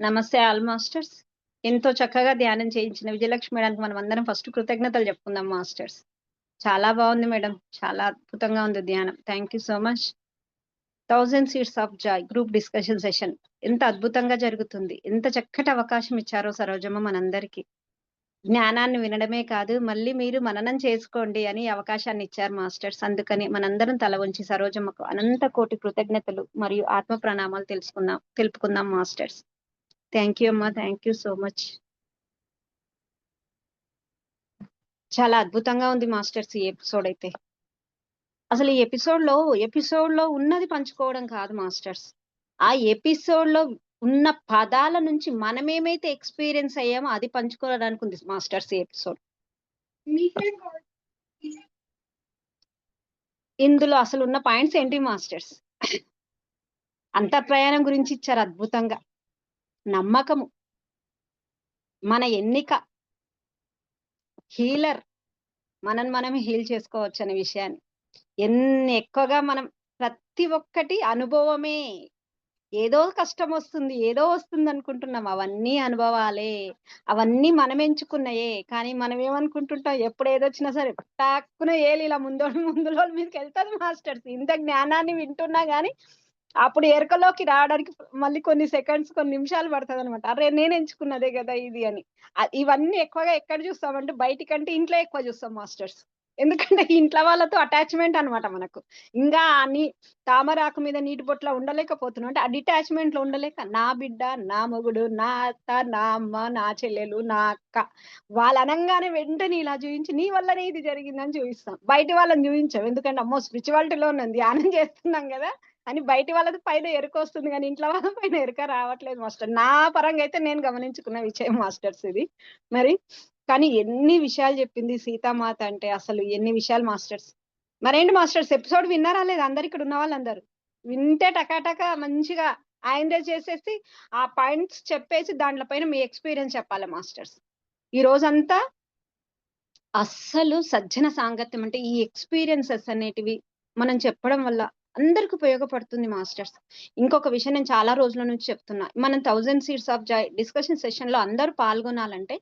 నమస్తే all masters. ఎంతో చక్కగా ధ్యానం చేయించిన విజయలక్ష్మి మేడంకి మనమందరం ఫస్ట్ కృతజ్ఞతలు చెప్పుకుందాం మాస్టర్స్. చాలా బావుంది మేడం. చాలా అద్భుతంగా ఉంది ధ్యానం. Thank you so much. 1000 seeds of Joy group discussion session ఎంత అద్భుతంగా జరుగుతుంది. ఎంత చక్కటి అవకాశం ఇచ్చారో సరోజమ్మ మనందరికీ. జ్ఞానాన్ని వినడమే కాదు, మళ్ళీ మీరు మననం చేసుకోండి అని అవకాశాన్ని ఇచ్చారు మాస్టర్స్. అందుకని మనందరం తల వంచి సరోజమ్మకు అనంత కోటి కృతజ్ఞతలు మరియు ఆత్మ ప్రణామాలు తెలుపుకుందాం మాస్టర్స్. థ్యాంక్ యూ అమ్మా. Thank you so much. చాలా అద్భుతంగా ఉంది మాస్టర్స్ ఈ ఎపిసోడ్ అయితే. అసలు ఈ ఎపిసోడ్‌లో ఉన్నది పంచుకోవడం కాదు మాస్టర్స్. ఆ ఎపిసోడ్‌లో ఉన్న పదాల నుంచి మనమేమైతే ఎక్స్‌పీరియన్స్ అయ్యామో అది పంచుకోవడానికి ఉంది మాస్టర్స్ ఈ ఎపిసోడ్. ఇందులో అసలున్న పాయింట్స్ ఏంటి మాస్టర్స్? అంతర్ప్రయాణం గురించి ఇచ్చారు అద్భుతంగా. నమ్మకము, మన ఎన్నిక, హీలర్, మనని మనమే హీల్ చేసుకోవచ్చనే విషయాన్ని. ఎన్ని ఎక్కువగా మనం ప్రతి ఒక్కటి అనుభవమే. ఏదో కష్టమొస్తుంది, ఏదో వస్తుందనుకుంటున్నాం. అవన్నీ అనుభవాలే. అవన్నీ మనం ఎంచుకున్నయే. కానీ మనమేమనుకుంటుంటాం ఎప్పుడేదొచ్చినా సరే టాక్కున ఏలి ఇలా ముందులోళ్ళ మీదకెళ్తది మాస్టర్స్. ఇంత జ్ఞానాన్ని వింటున్నా గాని, అప్పుడు ఎరుకలోకి రావడానికి మళ్ళీ కొన్ని సెకండ్స్, కొన్ని నిమిషాలు పడతదనమాట. అరె! నేనెంచుకున్నదే గదా ఇది అని. ఇవన్నీ ఎక్కువగా ఎక్కడ చూస్తామంటే బయటికంటే ఇంట్లో ఎక్కువ చూస్తాం మాస్టర్స్. ఎందుకంటే ఇంట్లో వాళ్ళతో అటాచ్‌మెంట్ అన్నమాట మనకు. ఇంగా తామరాకు మీద నీటి బొట్టులా ఉండలేకపోతున్నాం. అంటే ఆ డిటాచ్‌మెంట్‌లో ఉండలేక నా బిడ్డ, నా మొగుడు, నా అత్త, నా అమ్మ, నా చెల్లెలు, నా అక్క వాళ్ళనంగానే వెంటనే ఇలా చూయించి నీ వల్లనే ఇది జరిగిందని చూయిస్తాం. బయటి వాళ్ళని చూయించం. ఎందుకంటే అమ్మో! స్పిరిచువాలిటీలో ఉన్నాం, ధ్యానం చేస్తున్నాం గదా అని బయటి వాళ్ళది పైన ఎరుకొస్తుంది గానీ, ఇంట్లో వాళ్ళ పైన ఎరుక రావట్లేదు మాస్టర్. నా పరంగా అయితే నేను గమనించుకున్న విషయం మాస్టర్స్ ఇది. మరి కానీ ఎన్ని విషయాలు చెప్పింది సీతామాత అంటే అసలు ఎన్ని విషయాలు మాస్టర్స్. మరేంటి మాస్టర్స్ ఎపిసోడ్ విన్నారా లేదా అందరు ఇక్కడ ఉన్న వాళ్ళందరూ? వింటే టకాటకా మంచిగా ఆయనదే చేసేసి ఆ పాయింట్స్ చెప్పేసి దాంట్లో పైన మీ ఎక్స్‌పీరియన్స్ చెప్పాలి మాస్టర్స్. ఈ రోజంతా అస్సలు సజ్జన సాంగత్యం అంటే ఈ ఎక్స్‌పీరియన్సెస్ అనేటివి మనం చెప్పడం వల్ల అందరికి ఉపయోగపడుతుంది మాస్టర్స్. ఇంకొక విషయం నేను చాలా రోజుల నుంచి చెప్తున్నా. మనం 1000 సీడ్స్ ఆఫ్ జాయ్ డిస్కషన్ సెషన్‌లో అందరూ పాల్గొనాలంటే,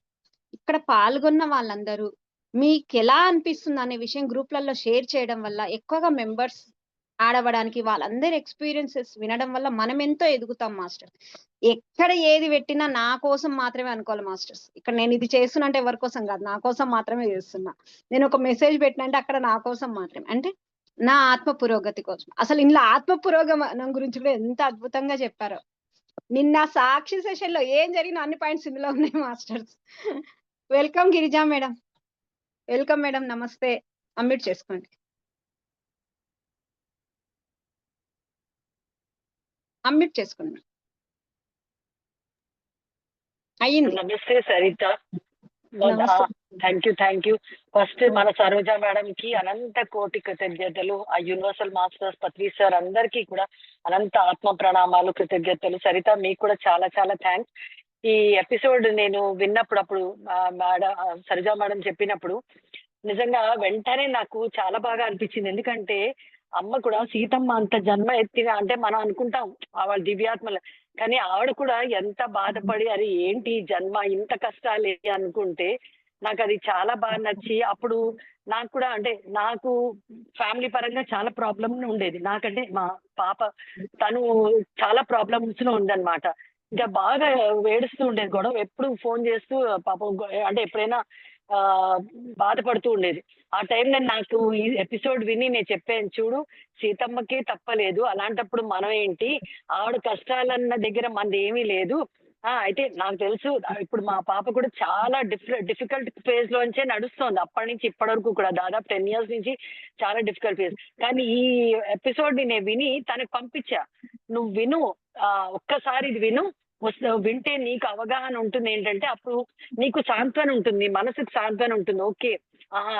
ఇక్కడ పాల్గొన్న వాళ్ళందరూ మీకెలా అనిపిస్తుందనే విషయం గ్రూప్‌లలో షేర్ చేయడం వల్ల ఎక్కువగా మెంబర్స్ యాడ్ అవ్వడానికి వాళ్ళందరి ఎక్స్‌పీరియన్సెస్ వినడం వల్ల మనమెంతో ఎదుగుతాం మాస్టర్. ఎక్కడ ఏది పెట్టినా నా కోసం మాత్రమే అనుకోవాలి మాస్టర్స్. ఇక్కడ నేను ఇది చేస్తున్నా అంటే ఎవరి కోసం కాదు. నా కోసం మాత్రమే చేస్తున్నా. నేను ఒక మెసేజ్ పెట్టినా అంటే అక్కడ నా కోసం మాత్రమే. అంటే నా ఆత్మ పురోగతి కోసం. అసలు ఇందులో ఆత్మ పురోగమనం గురించి కూడా ఎంత అద్భుతంగా చెప్పారో. నిన్న సాక్షి సెషన్‌లో ఏం జరిగినా అన్ని పాయింట్స్ ఇందులో ఉన్నాయి masters. Welcome Girija madam. Welcome madam. నమస్తే. అన్మ్యూట్ చేసుకోండి. అన్మ్యూట్ చేసుకోండి. అయింది. నమస్తే సరిత. నమస్తే. Thank you. ఫస్ట్ మన సరోజ మేడం కి అనంత కోటి కృతజ్ఞతలు. ఆ యూనివర్సల్ మాస్టర్స్ పత్రి సార్ అందరికీ కూడా అనంత ఆత్మ ప్రణామాలు, కృతజ్ఞతలు. సరిత మీకు కూడా చాలా చాలా థ్యాంక్స్. ఈ ఎపిసోడ్ నేను విన్నప్పుడు మేడం సరోజ మేడం చెప్పినప్పుడు నిజంగా వెంటనే నాకు చాలా బాగా అనిపించింది. ఎందుకంటే అమ్మ కూడా సీతమ్మ అంత జన్మ ఎత్తిన అంటే మనం అనుకుంటాం వాళ్ళ దివ్యాత్మల, కానీ ఆవిడ కూడా ఎంత బాధపడి అరే ఏంటి జన్మ ఇంత కష్టాలే అనుకుంటే నాకు అది చాలా బాగా నచ్చి అప్పుడు నాకు కూడా అంటే నాకు ఫ్యామిలీ పరంగా చాలా ప్రాబ్లమ్ ఉండేది. నాకంటే మా పాప తను చాలా ప్రాబ్లమ్స్ లో ఉందన్నమాట. ఇంకా బాగా ఏడుస్తూ ఉండేది, గొడవ ఎప్పుడు ఫోన్ చేస్తూ పాపం అంటే ఎప్పుడైనా ఆ బాధపడుతూ ఉండేది. ఆ టైంలో నాకు ఈ ఎపిసోడ్ విని నేను చెప్పాను, చూడు సీతమ్మకే తప్పలేదు, అలాంటప్పుడు మనం ఏంటి, ఆవిడ కష్టాలన్న దగ్గర మనది ఏమీ లేదు. అయితే నాకు తెలుసు ఇప్పుడు మా పాప కూడా చాలా డిఫికల్ట్ ఫేజ్ లోంచే నడుస్తోంది. అప్పటి నుంచి ఇప్పటి వరకు కూడా దాదాపు 10 years నుంచి చాలా డిఫికల్ట్ ఫేజ్. కానీ ఈ ఎపిసోడ్ ని నేను విని తనకు పంపించా, నువ్వు విను, ఒక్కసారి ఇది విను, వింటే నీకు అవగాహన ఉంటుంది. ఏంటంటే అప్పుడు నీకు సాంత్వన ఉంటుంది, మనసుకు సాంత్వన ఉంటుంది. ఓకే,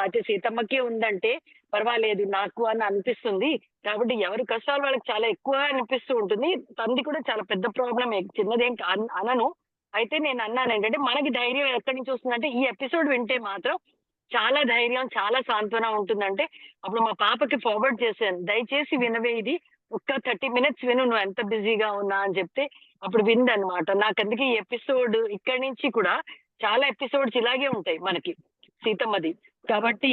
అయితే సీతమ్మకే ఉందంటే పర్వాలేదు నాకు అని అనిపిస్తుంది. కాబట్టి ఎవరి కష్టాలు వాళ్ళకి చాలా ఎక్కువ అనిపిస్తూ ఉంటుంది. తండ్రి కూడా చాలా పెద్ద ప్రాబ్లం, చిన్నదేం అనను. అయితే నేను అన్నాను ఏంటంటే మనకి ధైర్యం ఎక్కడి నుంచి వస్తుందంటే ఈ ఎపిసోడ్ వింటే మాత్రం చాలా ధైర్యం, చాలా సాంత్వన ఉంటుందంటే అప్పుడు మా పాపకి ఫార్వర్డ్ చేశాను, దయచేసి వినవే ఇది, ఒక్క 30 మినిట్స్ విను, నువ్వు ఎంత బిజీగా ఉన్నా అని చెప్తే అప్పుడు విందనమాట. నాకందుకే ఈ ఎపిసోడ్ ఇక్కడి నుంచి కూడా చాలా ఎపిసోడ్స్ ఇలాగే ఉంటాయి మనకి సీతమ్మది. కాబట్టి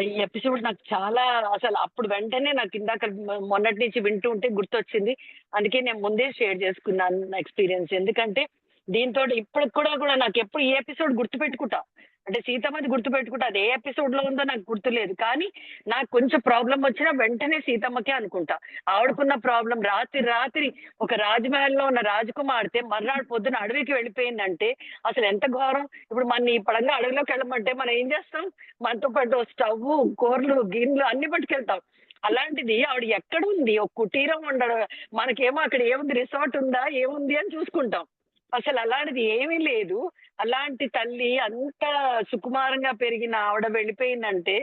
ఈ ఎపిసోడ్ నాకు చాలా అసలు అప్పుడు వెంటనే నాకు ఇందాక మొన్నటి నుంచి వింటూ ఉంటే గుర్తొచ్చింది. అందుకే నేను ముందే షేర్ చేసుకున్నాను నా ఎక్స్‌పీరియన్స్. ఎందుకంటే దీనితోటి ఇప్పటికి కూడా నాకెప్పుడు ఈ ఎపిసోడ్ గుర్తుపెట్టుకుంటా. అంటే సీతమ్మది గుర్తుపెట్టుకుంటా. అది ఏ ఎపిసోడ్‌లో ఉందో నాకు గుర్తులేదు. కానీ నాకు కొంచెం ప్రాబ్లమ్ వచ్చినా వెంటనే సీతమ్మకే అనుకుంటా. ఆవిడకున్న ప్రాబ్లమ్ రాత్రి ఒక రాజమహల్‌లో ఉన్న రాజకుమార్తె మర్నాడు పొద్దున అడవికి వెళ్ళిపోయిందంటే అసలు ఎంత ఘోరం. ఇప్పుడు మనని ఈ పడంగా అడవిలోకి వెళ్ళమంటే మనం ఏం చేస్తాం? మనతో పాటు స్టవ్వు, కూరలు, గిన్నెలు అన్ని పట్టుకెళ్తాం. అలాంటిది ఆవిడ ఎక్కడుంది? ఒక కుటీరం ఉండడం, మనకేమో అక్కడ ఏముంది, రిసార్ట్ ఉందా? ఏముంది అని చూసుకుంటాం. అసలు అలాంటిది ఏమీ లేదు. అలాంటి తల్లి అంత సుకుమారంగా పెరిగిన ఆవిడ వెళ్ళిపోయిందంటే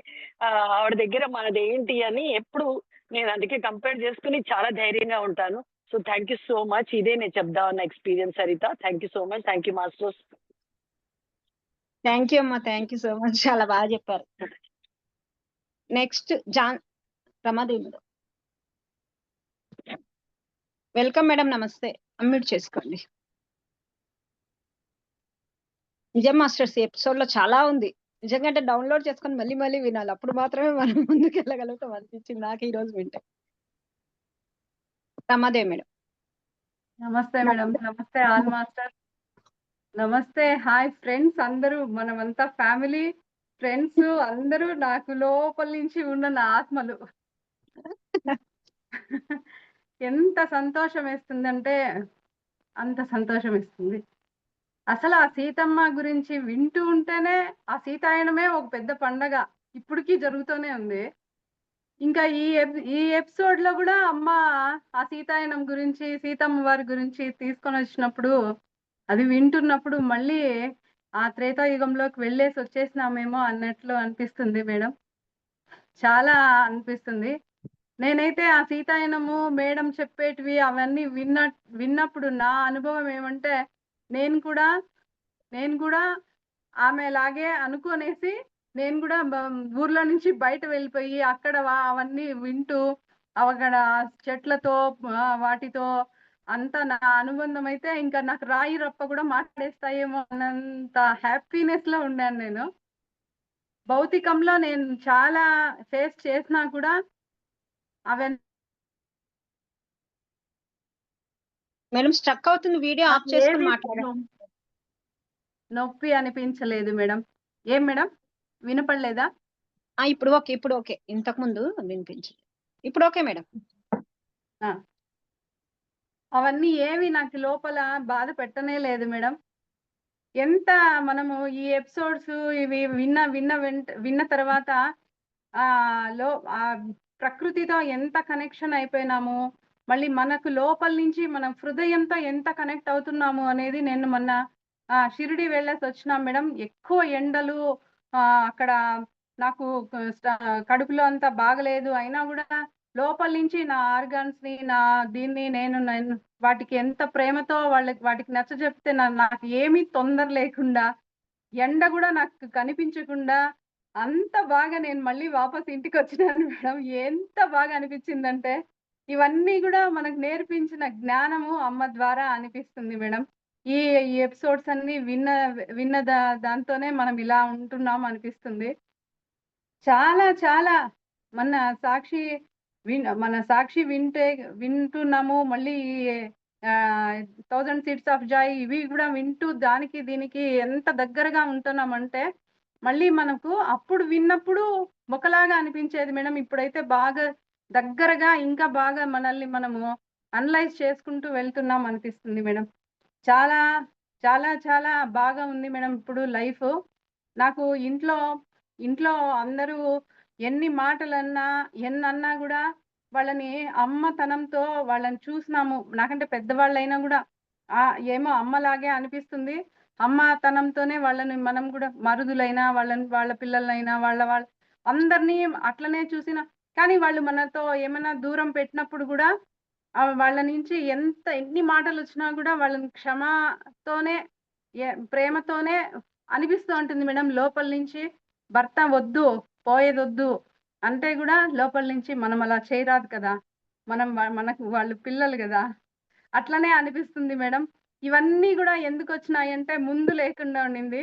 ఆవిడ దగ్గర మనదేంటి అని ఎప్పుడు నేను అందుకే కంపేర్ చేసుకుని చాలా ధైర్యంగా ఉంటాను. So thank you so much. ఇదే నేను చెప్దామన్న experience Saritha. Thank you so much. Thank you masters. Thank you అమ్మా. Thank you so much. చాలా బాగా చెప్పారు. Next Ramadevi madam. Welcome madam. నమస్తే. అన్మ్యూట్ చేసుకోండి. నిజం మాస్టర్స్, ఈ ఎపిసోడ్ లో చాలా ఉంది. నిజంగా అంటే డౌన్లోడ్ చేసుకొని మళ్ళీ వినాలి. అప్పుడు మాత్రమే మనం ముందుకు వెళ్ళగలుగుతాం అనిపించింది నాకు ఈ రోజు వింటే. రమాదేవి మేడం. నమస్తే మేడం. నమస్తే ఆల్ మాస్టర్. నమస్తే. హాయ్ ఫ్రెండ్స్ అందరూ, మనమంతా ఫ్యామిలీ ఫ్రెండ్స్ అందరూ నాకు లోపల నుంచి ఉన్న నా ఆత్మలు. ఎంత సంతోషం వేస్తుందంటే అంత సంతోషం వేస్తుంది. అసలు ఆ సీతమ్మ గురించి వింటూ ఉంటేనే ఆ సీతాయనమే ఒక పెద్ద పండగ ఇప్పటికీ జరుగుతూనే ఉంది. ఇంకా ఈ ఎపిసోడ్ లో కూడా అమ్మ ఆ సీతాయనం గురించి, సీతమ్మ వారి గురించి తీసుకొని వచ్చినప్పుడు, అది వింటున్నప్పుడు మళ్ళీ ఆ త్రేతాయుగంలోకి వెళ్ళేసి వచ్చేసినామేమో అన్నట్లు అనిపిస్తుంది మేడం. చాలా అనిపిస్తుంది. నేనైతే ఆ సీతాయనము మేడం చెప్పేటివి అవన్నీ విన్నప్పుడు నా అనుభవం ఏమంటే, నేను కూడా ఆమెలాగే అనుకోనేసి నేను కూడా ఊర్లో నుంచి బయట వెళ్ళిపోయి అక్కడ అవన్నీ వింటూ అక్కడ చెట్లతో వాటితో అంతా నా అనుబంధం అయితే ఇంకా నాకు రాయి రప్ప కూడా మాట్లాడేస్తాయేమో అన్నంత హ్యాపీనెస్ లో ఉన్నాను నేను. భౌతికంలో నేను చాలా ఫేస్ చేసినా కూడా అవన్నీ మేడం స్ట్రక్ అవుతుంది. వీడియో ఆఫ్ చేసుకుని మాట్లాడండి. నొప్పి అనిపించలేదు మేడం. ఏం మేడం వినపడలేదా? ఇప్పుడు ఓకే. ఇంతకు ముందు వినిపించింది. ఇప్పుడు ఓకే మేడం. అవన్నీ ఏవి నాకు లోపల బాధ పెట్టనే లేదు మేడం. ఎంత మనము ఈ ఎపిసోడ్స్ ఇవి విన్న తర్వాత ఆ ప్రకృతితో ఎంత కనెక్షన్ అయిపోయినాము, మళ్ళీ మనకు లోపల నుంచి మనం హృదయంతో ఎంత కనెక్ట్ అవుతున్నాము అనేది నేను మొన్న షిరిడి వెళ్ళేసి వచ్చినాం మేడం. ఎక్కువ ఎండలు, అక్కడ నాకు కడుపులో అంతా బాగలేదు అయినా కూడా లోపల నుంచి నా ఆర్గాన్స్ ని నేను వాటికి ఎంత ప్రేమతో వాటికి నచ్చ చెప్తే నాకు ఏమీ తొందర లేకుండా, ఎండ కూడా నాకు కనిపించకుండా అంత బాగా నేను మళ్ళీ వాపస్ ఇంటికి వచ్చినాను మేడం. ఎంత బాగా అనిపించిందంటే ఇవన్నీ కూడా మనకు నేర్పించిన జ్ఞానము అమ్మ ద్వారా అనిపిస్తుంది మేడం. ఈ ఎపిసోడ్స్ అన్ని విన్న దాంతోనే మనం ఇలా ఉంటున్నాం అనిపిస్తుంది. చాలా చాలా మన సాక్షి వింటున్నాము. మళ్ళీ 1000 సీడ్స్ ఆఫ్ జాయ్ ఇవి కూడా వింటూ దానికి దీనికి ఎంత దగ్గరగా ఉంటున్నామంటే, మళ్ళీ మనకు అప్పుడు విన్నప్పుడు ఒకలాగా అనిపించేది మేడం. ఇప్పుడైతే బాగా దగ్గరగా ఇంకా బాగా మనల్ని మనము అనలైజ్ చేసుకుంటూ వెళ్తున్నాం అనిపిస్తుంది మేడం. చాలా చాలా చాలా బాగా ఉంది మేడం ఇప్పుడు లైఫ్. నాకు ఇంట్లో అందరూ ఎన్ని మాటలన్నా ఎన్నన్నా కూడా వాళ్ళని అమ్మతనంతో వాళ్ళని చూసినాము. నాకంటే పెద్దవాళ్ళైనా కూడా ఏమో అమ్మలాగే అనిపిస్తుంది. అమ్మతనంతోనే వాళ్ళని మనం కూడా మరుదులైనా వాళ్ళ పిల్లలైనా వాళ్ళ అందరినీ అట్లనే చూసిన, కానీ వాళ్ళు మనతో ఏమైనా దూరం పెట్టినప్పుడు కూడా వాళ్ళ నుంచి ఎన్ని మాటలు వచ్చినా కూడా వాళ్ళని క్షమతోనే ప్రేమతోనే అనిపిస్తూ ఉంటుంది మేడం. లోపల నుంచి భర్త వద్దు పోయేదొద్దు అంటే కూడా లోపల నుంచి మనం అలా చేయరాదు కదా. మనకు వాళ్ళు పిల్లలు గదా! అట్లనే అనిపిస్తుంది మేడం. ఇవన్నీ గూడా ఎందుకొచ్చినాయంటే ముందు లేకుండా ఉండింది.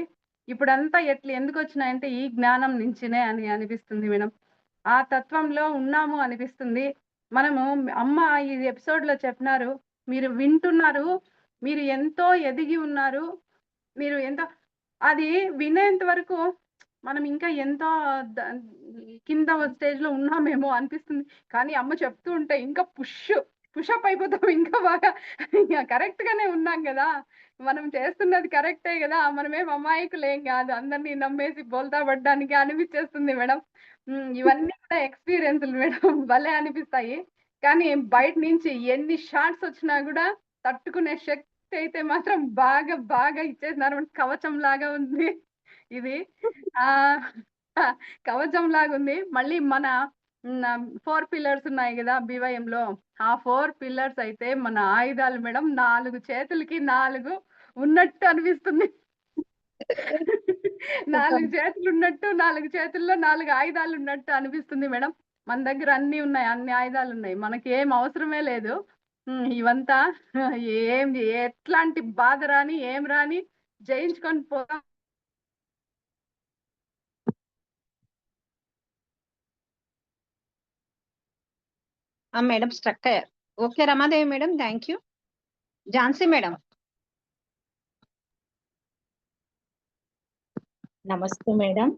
ఇప్పుడంతా ఎందుకొచ్చినాయంటే ఈ జ్ఞానం నుంచినే అని అనిపిస్తుంది మేడం. ఆ తత్వంలో ఉన్నాము అనిపిస్తుంది. మనము అమ్మ ఈ ఎపిసోడ్‌లో చెప్పినారు. మీరు వింటున్నారు. మీరు ఎంతో ఎదిగి ఉన్నారు. మీరు ఎంతో అది వినేంత వరకు మనం ఇంకా ఎంతో ద కింద స్టేజ్‌లో ఉన్నామేమో అనిపిస్తుంది. కానీ అమ్మ చెప్తూ ఉంటే ఇంకా పుషప్ అయిపోతాం ఇంకా బాగా. కరెక్ట్‌గానే ఉన్నాం గదా! మనం చేస్తున్నది కరెక్టే గదా! మనమేం అమాయకులేం గాదు. అందరిని నమ్మేసి బోల్తా పడడానికి అనిపిచ్చేస్తుంది మేడం. ఇవన్నీ కూడా ఎక్స్‌పీరియన్స్‌లు మేడం. భలే అనిపిస్తాయి. కానీ బయట నుంచి ఎన్ని షాట్స్ ఒచ్చినా గూడా తట్టుకునే శక్తి అయితే మాత్రం బాగా ఇచ్చేసినారు. కవచంలాగా ఉంది ఇది. ఆహ్, కవచంలాగుంది. మళ్ళీ మన 4 పిల్లర్స్ ఉన్నాయి గదా! బీవైఎంలో. ఆ 4 పిల్లర్స్ అయితే మన ఆయుధాలు మేడం. 4 చేతులకి 4 ఉన్నట్టు అనిపిస్తుంది. 4 చేతులున్నట్టు, 4 చేతుల్లో 4 ఆయుధాలున్నట్టు అనిపిస్తుంది మేడం. మన దగ్గర అన్నీ ఉన్నాయి. అన్ని ఆయుధాలున్నాయి. మనకేం అవసరమే లేదు. ఇవంతా ఏం ఎట్లాంటి బాధ రాని, ఏం రాని జయించుకొని పోతాం. మేడం స్ట్రక్ అయ్యారు. Okay Ramadevi madam, thank you. Jhansi madam. నమస్తే మేడం.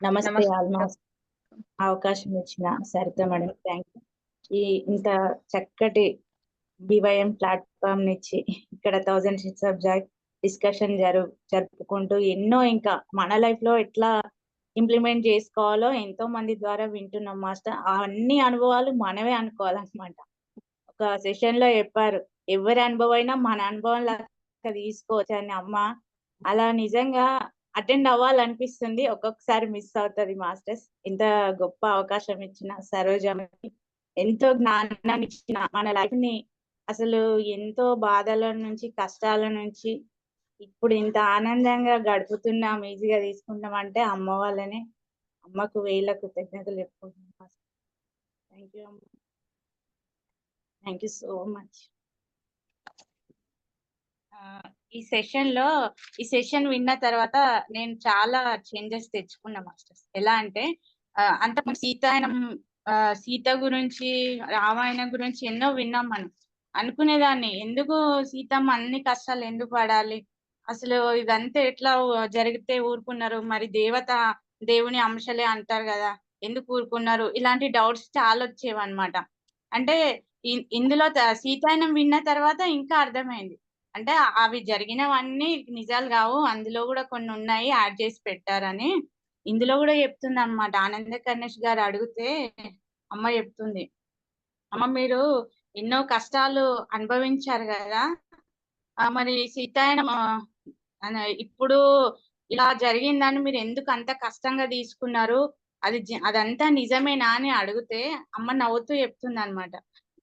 నమస్తే నమస్తే. ఆల్మోస్ట్ అవకాశం ఇచ్చిన సరిత మేడం థ్యాంక్ యూ. ఈ ఇంత చక్కటి బీవైఎం ప్లాట్ఫామ్ నుంచి ఇక్కడ 1000 సబ్జెక్ట్ డిస్కషన్ జరుపుకుంటూ ఎన్నో ఇంకా మన లైఫ్ లో ఎట్లా ఇంప్లిమెంట్ చేసుకోవాలో ఎంతో మంది ద్వారా వింటున్నాం మాస్టర్. అన్ని అనుభవాలు మనమే అనుకోవాలన్నమాట. ఒక సెషన్ లో చెప్పారు, ఎవరి అనుభవం అయినా మన అనుభవం లాగా తీసుకోవచ్చు అని అమ్మ. అలా నిజంగా అటెండ్ అవ్వాలనిపిస్తుంది. ఒక్కొక్కసారి మిస్ అవుతుంది మాస్టర్స్. ఇంత గొప్ప అవకాశం ఇచ్చిన సరోజమ్మకి, ఎంతో జ్ఞానాన్ని ఇచ్చిన, మన లైఫ్ ని అసలు ఎంతో బాధల నుంచి కష్టాల నుంచి ఇప్పుడు ఇంత ఆనందంగా గడుపుతున్నాం, ఈజీగా తీసుకుంటాం అంటే అమ్మ వాళ్ళనే. అమ్మకు వేల కృతజ్ఞతలు చెప్పుకుంటున్నాం. థ్యాంక్ యూ అమ్మ. Thank you so much. ఈ సెషన్ విన్న తర్వాత నేను చాలా చేంజెస్ తెచ్చుకున్నా మాస్టర్స్. ఎలా అంటే అంత సీత గురించి, రామాయణం గురించి ఎన్నో విన్నాం మనం. అనుకునేదాన్ని, ఎందుకు సీతమ్మ అన్ని కష్టాలు ఎందుకు పడాలి, అసలు ఇదంతా ఎట్లా జరిగితే ఊరుకున్నారు, మరి దేవుని అంశలే అంటారు కదా, ఎందుకు ఊరుకున్నారు, ఇలాంటి డౌట్స్ చాలా వచ్చేవన్నమాట. అంటే ఇందులో సీతాయనం విన్న తర్వాత ఇంకా అర్థమైంది. అంటే అవి జరిగినవన్నీ నిజాలు కావు, అందులో కూడా కొన్ని ఉన్నాయి యాడ్ చేసి పెట్టారని ఇందులో కూడా చెప్తుంది అనమాట. ఆనంద కర్ణేష్ గారు అడిగితే అమ్మ చెప్తుంది, అమ్మ మీరు ఎన్నో కష్టాలు అనుభవించారు కదా, మరి సీతాయనం ఇప్పుడు ఇలా జరిగిందని మీరు ఎందుకు అంత కష్టంగా తీసుకున్నారు, అదంతా నిజమేనా అని అడిగితే అమ్మ నవ్వుతూ చెప్తుంది అనమాట.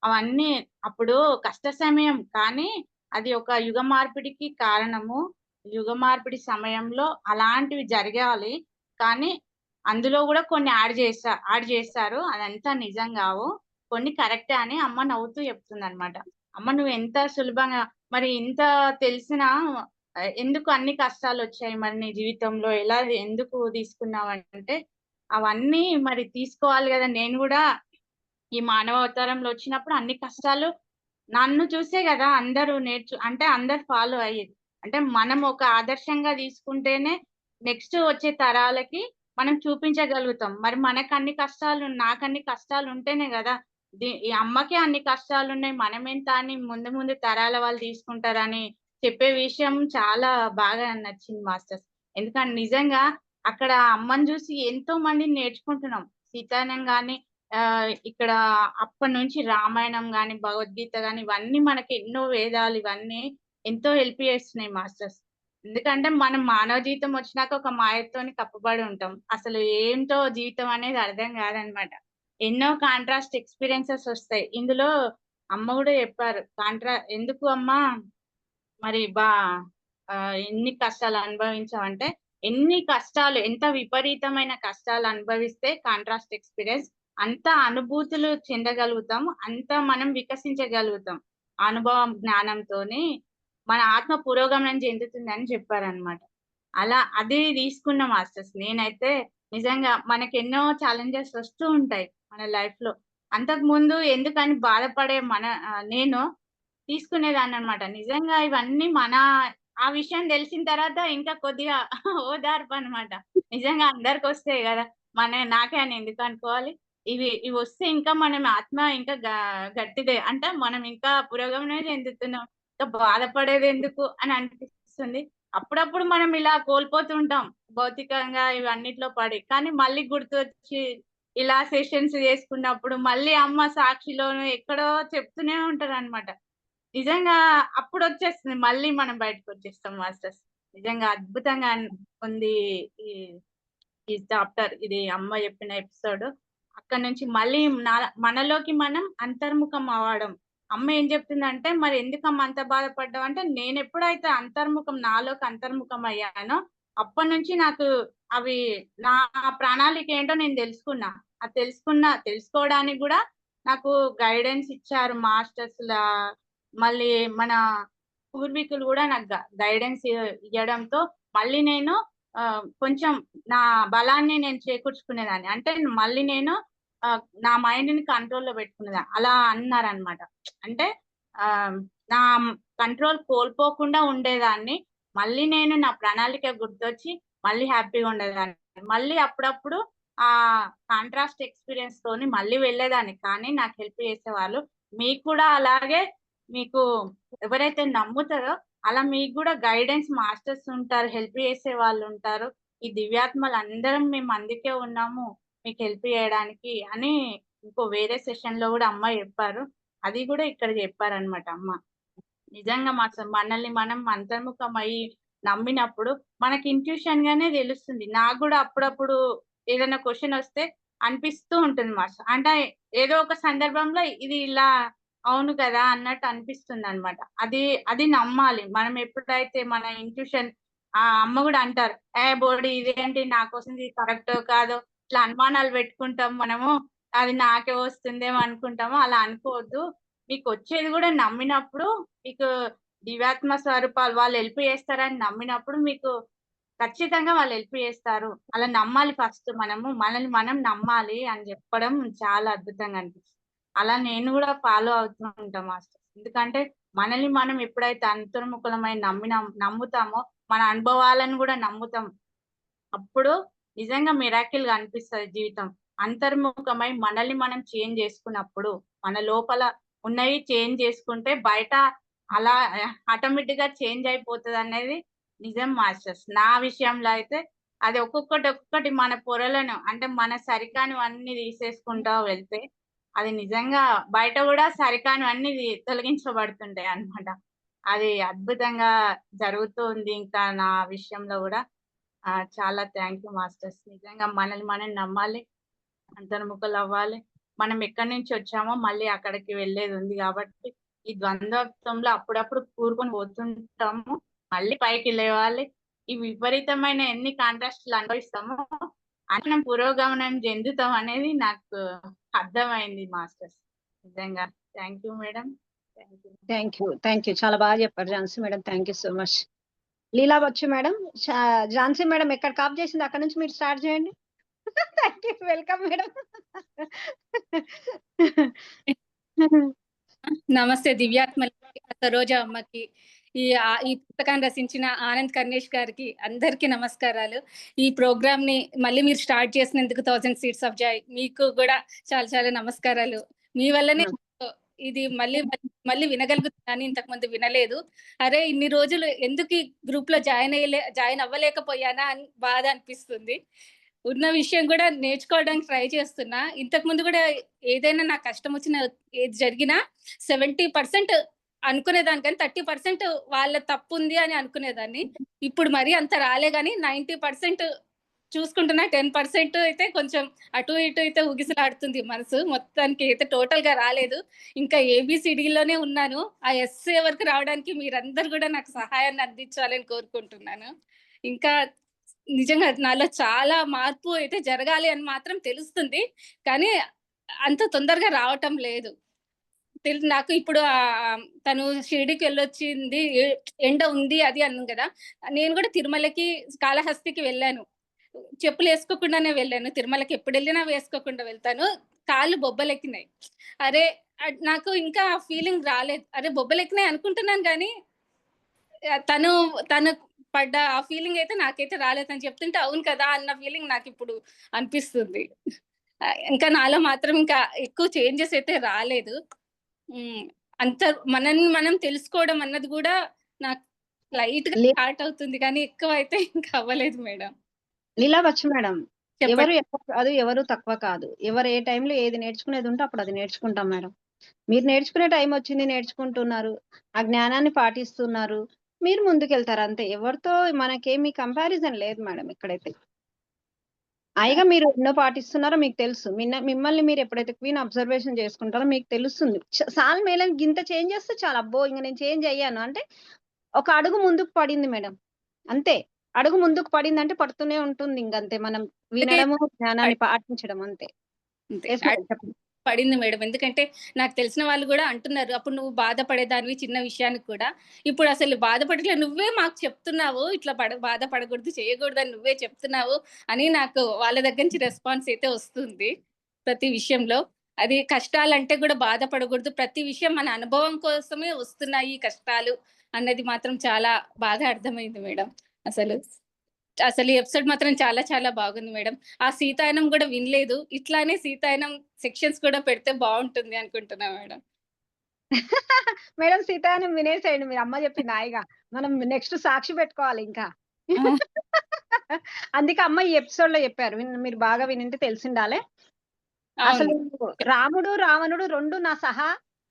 అవన్నీ అప్పుడు కష్ట సమయం, కానీ అది ఒక యుగ మార్పిడికి కారణము. యుగ మార్పిడి సమయంలో అలాంటివి జరగాలి, కానీ అందులో కూడా కొన్ని యాడ్ చేస్తారు, అదంతా నిజం కావు, కొన్ని కరెక్టే అని అమ్మ నవ్వుతూ చెప్తుంది అనమాట. అమ్మ నువ్వు ఎంత సులభంగా, మరి ఇంత తెలిసినా ఎందుకు అన్ని కష్టాలు వచ్చాయి మరి నీ జీవితంలో, ఎలా ఎందుకు తీసుకున్నావు అంటే, అవన్నీ మరి తీసుకోవాలి కదా, నేను కూడా ఈ మానవ అవతారంలో వచ్చినప్పుడు అన్ని కష్టాలు నన్ను చూసే కదా అందరూ అంటే అందరు ఫాలో అయ్యేది. అంటే మనం ఒక ఆదర్శంగా తీసుకుంటేనే నెక్స్ట్ వచ్చే తరాలకి మనం చూపించగలుగుతాం. మరి మనకు అన్ని కష్టాలు, నాకు అన్ని కష్టాలు ఉంటేనే కదా ఈ అమ్మకే అన్ని కష్టాలు ఉన్నాయి, మనమెంత అని ముందు తరాల వాళ్ళు తీసుకుంటారని చెప్పే విషయం చాలా బాగా నచ్చింది మాస్టర్స్. ఎందుకంటే నిజంగా అక్కడ అమ్మని చూసి ఎంతో మందిని నేర్చుకుంటున్నాం. సీతానం గాని ఇక్కడ అప్పటి నుంచి రామాయణం గాని, భగవద్గీత గాని ఇవన్నీ మనకి ఎన్నో వేదాలు ఇవన్నీ ఎంతో హెల్ప్ చేస్తున్నాయి మాస్టర్స్. ఎందుకంటే మనం మానవ జీవితం వచ్చినాక ఒక మాయతోని కప్పబడి ఉంటాం. అసలు ఏంటో జీవితం అనేది అర్థం కాదనమాట. ఎన్నో కాంట్రాస్ట్ ఎక్స్పీరియన్సెస్ వస్తాయి. ఇందులో అమ్మ కూడా చెప్పారు, ఎందుకు అమ్మా మరి ఎన్ని కష్టాలు అనుభవించావంటే, ఎన్ని కష్టాలు, ఎంత విపరీతమైన కష్టాలు అనుభవిస్తే కాంట్రాస్ట్ ఎక్స్పీరియన్స్ అంత అనుభూతులు చెందగలుగుతాం, అంత మనం వికసించగలుగుతాం. అనుభవం జ్ఞానంతోని మన ఆత్మ పురోగమనం చెందుతుందని చెప్పారనమాట. అలా అది తీసుకున్న మాస్టర్స్. నేనైతే నిజంగా మనకెన్నో ఛాలెంజెస్ వస్తూ ఉంటాయి మన లైఫ్ లో. అంతకు ముందు ఎందుకని బాధపడే నేను తీసుకునేదాన్ననమాట. నిజంగా ఇవన్నీ ఆ విషయం తెలిసిన తర్వాత ఇంకా కొద్దిగా ఓదార్పు అనమాట. నిజంగా అందరికొస్తాయి గదా! నాకే అని ఎందుకు అనుకోవాలి? ఇవి వస్తే ఇంకా మనం ఆత్మ ఇంకా గట్టిదే. అంటే మనం ఇంకా పురోగమనమే చెందుతున్నాం. ఇంకా బాధపడేదెందుకు అని అనిపిస్తుంది. అప్పుడప్పుడు మనం ఇలా కోల్పోతూ ఉంటాం భౌతికంగా ఇవన్నిట్లో పడి. కానీ మళ్ళీ గుర్తొచ్చి ఇలా సెషన్స్ చేసుకున్నప్పుడు మళ్ళీ అమ్మ సాక్షిలోను ఎక్కడో చెప్తూనే ఉంటారనమాట. నిజంగా అప్పుడొచ్చేస్తుంది. మళ్ళీ మనం బయటకొచ్చేస్తాం మాస్టర్స్. నిజంగా అద్భుతంగా ఉంది ఈ ఈ చాప్టర్. ఇది అమ్మ చెప్పిన ఎపిసోడ్. అక్కడి నుంచి మళ్ళీ మనలోకి మనం అంతర్ముఖం అవ్వడం. అమ్మ ఏం చెప్తుందంటే, మరి ఎందుకమ్మ అంత బాధపడ్డావు అంటే, నేనెప్పుడైతే నాలోకి అంతర్ముఖం అయ్యానో అప్పటి నుంచి నాకు అవి నా ప్రణాళిక ఏంటో నేను తెలుసుకున్నా. అది తెలుసుకోవడానికి కూడా నాకు గైడెన్స్ ఇచ్చారు మాస్టర్స్. మళ్ళీ మన పూర్వీకులు కూడా నాకు గైడెన్స్ ఇవ్వడంతో మళ్ళీ నేను కొంచెం నా బలాన్ని నేను చేకూర్చుకునేదాన్ని. అంటే మళ్ళీ నేను నా మైండ్ ని కంట్రోల్లో పెట్టుకునేదాన్ని. అలా అన్నారనమాట. అంటే నా కంట్రోల్ కోల్పోకుండా ఉండేదాన్ని. మళ్ళీ నేను నా ప్రణాళిక గుర్తొచ్చి మళ్ళీ హ్యాపీగా ఉండేదాన్ని. మళ్ళీ అప్పుడప్పుడు ఆ కాంట్రాస్ట్ ఎక్స్పీరియన్స్ తోని మళ్ళీ వెళ్ళేదాన్ని. కానీ నాకు హెల్ప్ చేసేవాళ్ళు. మీకు కూడా అలాగే మీకు ఎవరైతే నమ్ముతారో అలా మీకు కూడా గైడెన్స్ మాస్టర్స్ ఉంటారు, హెల్ప్ చేసే వాళ్ళు ఉంటారు. ఈ దివ్యాత్మలు అందరం మేము అందుకే ఉన్నాము మీకు హెల్ప్ చేయడానికి అని ఇంకో వేరే సెషన్ లో కూడా అమ్మ చెప్పారు. అది కూడా ఇక్కడ చెప్పారనమాట అమ్మ. నిజంగా మనల్ని మనం అంతర్ముఖం అయ్యి నమ్మినప్పుడు మనకి ఇంట్యూషన్ గానే తెలుస్తుంది. నాకు కూడా అప్పుడప్పుడు ఏదైనా క్వశ్చన్ వస్తే అనిపిస్తూ ఉంటుంది మాస్టర్. అంటే ఏదో ఒక సందర్భంలో ఇది ఇలా అవును కదా అన్నట్టు అనిపిస్తుంది అనమాట. అది నమ్మాలి. మనం ఎప్పుడైతే మన ఇంట్యూషన్ అమ్మ కూడా అంటారు, బోడి ఇదేంటి నా కోసం ఇది కరెక్టో కాదో ఇట్లా అనుమానాలు పెట్టుకుంటాం మనము. అది నాకే వస్తుందేమో అనుకుంటాము. అలా అనుకోవద్దు. మీకు వచ్చేది కూడా నమ్మినప్పుడు, మీకు దివ్యాత్మ స్వరూపాలు వాళ్ళు హెల్ప్ చేస్తారని నమ్మినప్పుడు మీకు ఖచ్చితంగా వాళ్ళు హెల్ప్ చేస్తారు. అలా నమ్మాలి. ఫస్ట్ మనల్ని మనం నమ్మాలి అని చెప్పడం చాలా అద్భుతంగా అనిపిస్తుంది. అలా నేను కూడా ఫాలో అవుతూ ఉంటాం మాస్టర్. ఎందుకంటే మనల్ని మనం ఎప్పుడైతే అంతర్ముఖులమై నమ్ముతామో మన అనుభవాలను కూడా నమ్ముతాం. అప్పుడు నిజంగా మిరాకిల్ గా అనిపిస్తుంది జీవితం. అంతర్ముఖమై మనల్ని మనం చేంజ్ చేసుకున్నప్పుడు, మన లోపల ఉన్నవి చేంజ్ చేసుకుంటే బయట అలా ఆటోమేటిక్ గా చేంజ్ అయిపోతుంది అనేది నిజం మాస్టర్స్. నా విషయంలో అయితే అది ఒక్కొక్కటి మన పొరలను, అంటే మన సరికానివన్నీ తీసేసుకుంటా వెళ్తే అది నిజంగా బయట కూడా సరికానివన్నీ తొలగించబడుతుంటాయి అన్నమాట. అది అద్భుతంగా జరుగుతుంది. ఇంకా నా విషయంలో కూడా చాలా థ్యాంక్ యూ మాస్టర్స్. నిజంగా మనల్ని మనం నమ్మాలి, అంతర్ముఖులు అవ్వాలి. మనం ఎక్కడి నుంచి వచ్చామో మళ్ళీ అక్కడికి వెళ్ళేది ఉంది కాబట్టి ఈ ద్వంద్వత్వంలో అప్పుడప్పుడు కూరుకొని పోతుంటాము, మళ్ళీ పైకి లేవాలి. ఈ విపరీతమైన ఎన్ని కాంట్రాస్ట్లు అనుభవిస్తామో అని మనం పురోగమనం చెందుతాం అనేది నాకు అర్థమైంది మాస్టర్స్. నిజంగా thank you madam. Thank you. చాలా బాగా చెప్పారు Jhansi madam. Thank you so much. Leela వచ్చు మేడం. ఝాన్సీ మేడం ఎక్కడ కాప్ చేసింది అక్కడ నుంచి మీరు స్టార్ట్ చేయండి. Thank you. Welcome madam. నమస్తే దివ్యాత్మలకి, సరోజ అమ్మకి, ఈ పుస్తకాన్ని రచించిన ఆనంద్ కర్ణేష్ గారికి అందరికీ నమస్కారాలు. ఈ ప్రోగ్రామ్ ని మళ్ళీ మీరు స్టార్ట్ చేసినందుకు 1000 Seeds of Joy మీకు కూడా చాలా చాలా నమస్కారాలు. మీ వల్లనే ఇది మళ్ళీ వినగలుగుతున్నాను. ఇంతకు ముందు వినలేదు. అరే ఇన్ని రోజులు ఎందుకు ఈ గ్రూప్ లో జాయిన్ అవ్వలేకపోయానా అని బాధ అనిపిస్తుంది. ఉన్న విషయం కూడా నేర్చుకోవడానికి ట్రై చేస్తున్నా. ఇంతకు ముందు కూడా ఏదైనా నాకు కష్టం వచ్చినా ఏది జరిగినా 70% అనుకునేదాన్ని, కానీ 30% వాళ్ళ తప్పు ఉంది అని అనుకునేదాన్ని. ఇప్పుడు మరీ అంత రాలే, కానీ 90% చూసుకుంటున్నా. 10% అయితే కొంచెం అటు ఇటు అయితే ఊగిసలాడుతుంది మనసు. మొత్తానికి అయితే టోటల్ గా రాలేదు. ఇంకా ABCDలోనే ఉన్నాను. ఆ SA వరకు రావడానికి మీరందరూ కూడా నాకు సహాయాన్ని అందించాలని కోరుకుంటున్నాను. ఇంకా నిజంగా నాలో చాలా మార్పు అయితే జరగాలి అని మాత్రం తెలుస్తుంది. కానీ అంత తొందరగా రావటం లేదు. నాకు ఇప్పుడు తను షిరిడీకి వెళ్ళొచ్చింది, ఎండ ఉంది అది అన్నాను కదా, నేను కూడా తిరుమలకి కాళహస్తికి వెళ్ళాను. చెప్పులు వేసుకోకుండానే వెళ్ళాను. తిరుమలకి ఎప్పుడు వెళ్ళినా వేసుకోకుండా వెళ్తాను. కాళ్ళు బొబ్బలెక్కినాయి. అరే నాకు ఇంకా ఫీలింగ్ రాలేదు. అరే బొబ్బలెక్కినాయి అనుకుంటున్నాను కానీ తను తను పడ్డ ఆ ఫీలింగ్ అయితే నాకైతే రాలేదని చెప్తుంటే అవును కదా అన్న ఫీలింగ్ నాకు ఇప్పుడు అనిపిస్తుంది. ఇంకా నాలో మాత్రం ఇంకా ఎక్కువ చేంజెస్ అయితే రాలేదు. అంత మనం తెలుసుకోవడం అన్నది కూడా నాకు లైట్ గా స్టార్ట్ అవుతుంది కానీ ఎక్కువ అయితే ఇంకా అవ్వలేదు మేడం. లీలా వచ్చు మేడం. ఎవరు తక్కువ కాదు. ఎవరు ఏ టైంలో ఏది నేర్చుకునేది ఉంటే అప్పుడు అది నేర్చుకుంటాం మేడం. మీరు నేర్చుకునే టైం వచ్చింది, నేర్చుకుంటున్నారు, ఆ జ్ఞానాన్ని పాటిస్తున్నారు, మీరు ముందుకెళ్తారు అంతే. ఎవరితో మనకేమి కంపారిజన్ లేదు మేడం ఇక్కడైతే. అయిగా మీరు ఎన్నో పాటిస్తున్నారో మీకు తెలుసు. మిమ్మల్ని మీరు ఎప్పుడైతే క్వీన్ అబ్జర్వేషన్ చేసుకుంటారో మీకు తెలుస్తుంది. సాల్ మేళ గింత చేంజ్ చేస్తే చాలా, అబ్బో ఇంక నేను చేంజ్ అయ్యాను అంటే ఒక అడుగు ముందుకు పడింది మేడం, అంతే. అడుగు ముందుకు పడిందంటే పడుతూనే ఉంటుంది ఇంకంతే. మనం వినడము, జ్ఞానాన్ని పాటించడం అంతే. పడింది మేడం. ఎందుకంటే నాకు తెలిసిన వాళ్ళు కూడా అంటున్నారు, అప్పుడు నువ్వు బాధపడేదానివి చిన్న విషయానికి కూడా, ఇప్పుడు అసలు బాధపడట్లే, నువ్వే మాకు చెప్తున్నావు ఇట్లా బాధపడకూడదు, చేయకూడదని నువ్వే చెప్తున్నావు అని నాకు వాళ్ళ దగ్గర నుంచి రెస్పాన్స్ అయితే వస్తుంది ప్రతి విషయంలో. అది కష్టాలంటే కూడా బాధపడకూడదు, ప్రతి విషయం మన అనుభవం కోసమే వస్తున్నాయి కష్టాలు అన్నది మాత్రం చాలా బాగా అర్థమైంది మేడం. అసలు ఈ ఎపిసోడ్ మాత్రం చాలా చాలా బాగుంది మేడం. ఆ సీతాయనం కూడా వినలేదు. ఇట్లానే సీతాయనం సెక్షన్స్ కూడా పెడితే బాగుంటుంది అనుకుంటున్నా మేడం. మేడం సీతాయనం వినేసేయండి, మీరు అమ్మ చెప్పింది హాయిగా. మనం నెక్స్ట్ సాక్షి పెట్టుకోవాలి ఇంకా. అందుకే అమ్మ ఈ ఎపిసోడ్ లో చెప్పారు, మీరు బాగా వినింటే తెలిసిండాలే. అసలు రాముడు రావణుడు రెండు నా సహా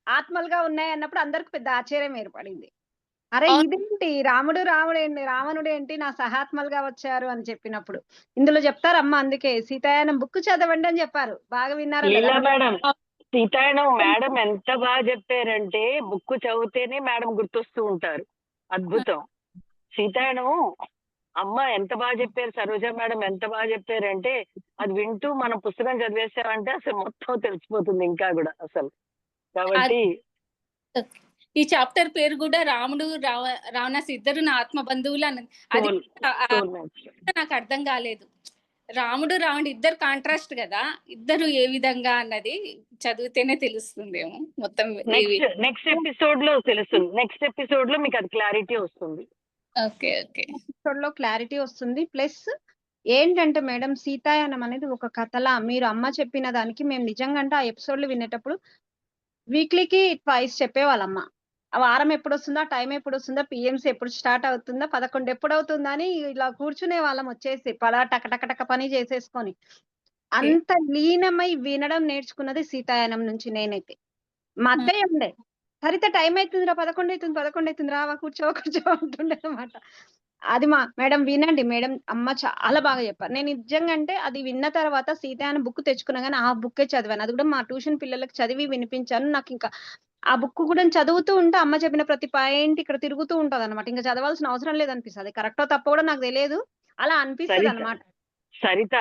ఆత్మలుగా ఉన్నాయి అన్నప్పుడు అందరికి పెద్ద ఆశ్చర్యం ఏర్పడింది. అరే ఇదేంటి రావణుడు ఏంటి నా సహాత్మలుగా వచ్చారు అని చెప్పినప్పుడు ఇందులో చెప్తారమ్మా. అందుకే సీతాయనం బుక్ చదవండి అని చెప్పారు. బాగా విన్నారా మేడం? సీతాయనం మేడం ఎంత బాగా చెప్పారంటే బుక్ చదివితేనే మేడం గుర్తొస్తూ ఉంటారు. అద్భుతం. సీతాయనం అమ్మ ఎంత బాగా చెప్పారు, సరోజ మేడం ఎంత బాగా చెప్పారంటే అది వింటూ మనం పుస్తకం చదివేసామంటే అసలు మొత్తం తెలిసిపోతుంది ఇంకా కూడా అసలు. కాబట్టి ఈ చాప్టర్ పేరు కూడా రాముడు రావణాసు ఇద్దరు నా ఆత్మ బంధువులు అన్నది. అది నాకు అర్థం కాలేదు. రాముడు రావణుడు ఇద్దరు కాంట్రాస్ట్ కదా, ఇద్దరు ఏ విధంగా అన్నది చదివితేనే తెలుస్తుందేమో మొత్తం. నెక్స్ట్ ఎపిసోడ్ లో తెలుస్తుంది. నెక్స్ట్ ఎపిసోడ్ లో మీకు అది క్లారిటీ వస్తుంది. ఓకే ఎపిసోడ్ లో క్లారిటీ వస్తుంది. ప్లస్ ఏంటంటే మేడం సీతాయనం అనేది ఒక కథలా. మీరు అమ్మ చెప్పిన దానికి మేము నిజంగా అంటే ఆ ఎపిసోడ్లు వినేటప్పుడు వీక్లీకి ట్వైస్ చెప్పేవాళ్ళమ్మ. ఆ వారం ఎప్పుడు వస్తుందా, టైం ఎప్పుడు వస్తుందా, పిఎంసీ ఎప్పుడు స్టార్ట్ అవుతుందా, 11 ఎప్పుడు అవుతుందా అని ఇలా కూర్చునే వాళ్ళం వచ్చేసి టక పని చేసేసుకొని. అంత లీనమై వినడం నేర్చుకున్నది సీతాయనం నుంచి నేనైతే. మా అత్తయ్య ఉండే, సరిత టైం అవుతుందిరా, 11 అవుతుంది రావా కూర్చో అంటుండే అనమాట. అది మేడం వినండి మేడం, అమ్మ చాలా బాగా చెప్పారు. నేను నిజంగా అంటే అది విన్న తర్వాత సీతాయనం బుక్ తెచ్చుకున్నా కానీ ఆ బుక్కే చదివాను. అది కూడా మా ట్యూషన్ పిల్లలకు చదివి వినిపించాను. నాకు ఇంకా ఆ బుక్ కూడా చదువుతూ ఉంటే అమ్మ చెప్పిన ప్రతి పాయింట్ ఇక్కడ తిరుగుతూ ఉంటది అనమాట. ఇంకా చదవాల్సిన అవసరం లేదనిపిస్తుంది. కరెక్టో తప్ప కూడా నాకు తెలియదు, అలా అనిపిస్తుంది అనమాట. సరిత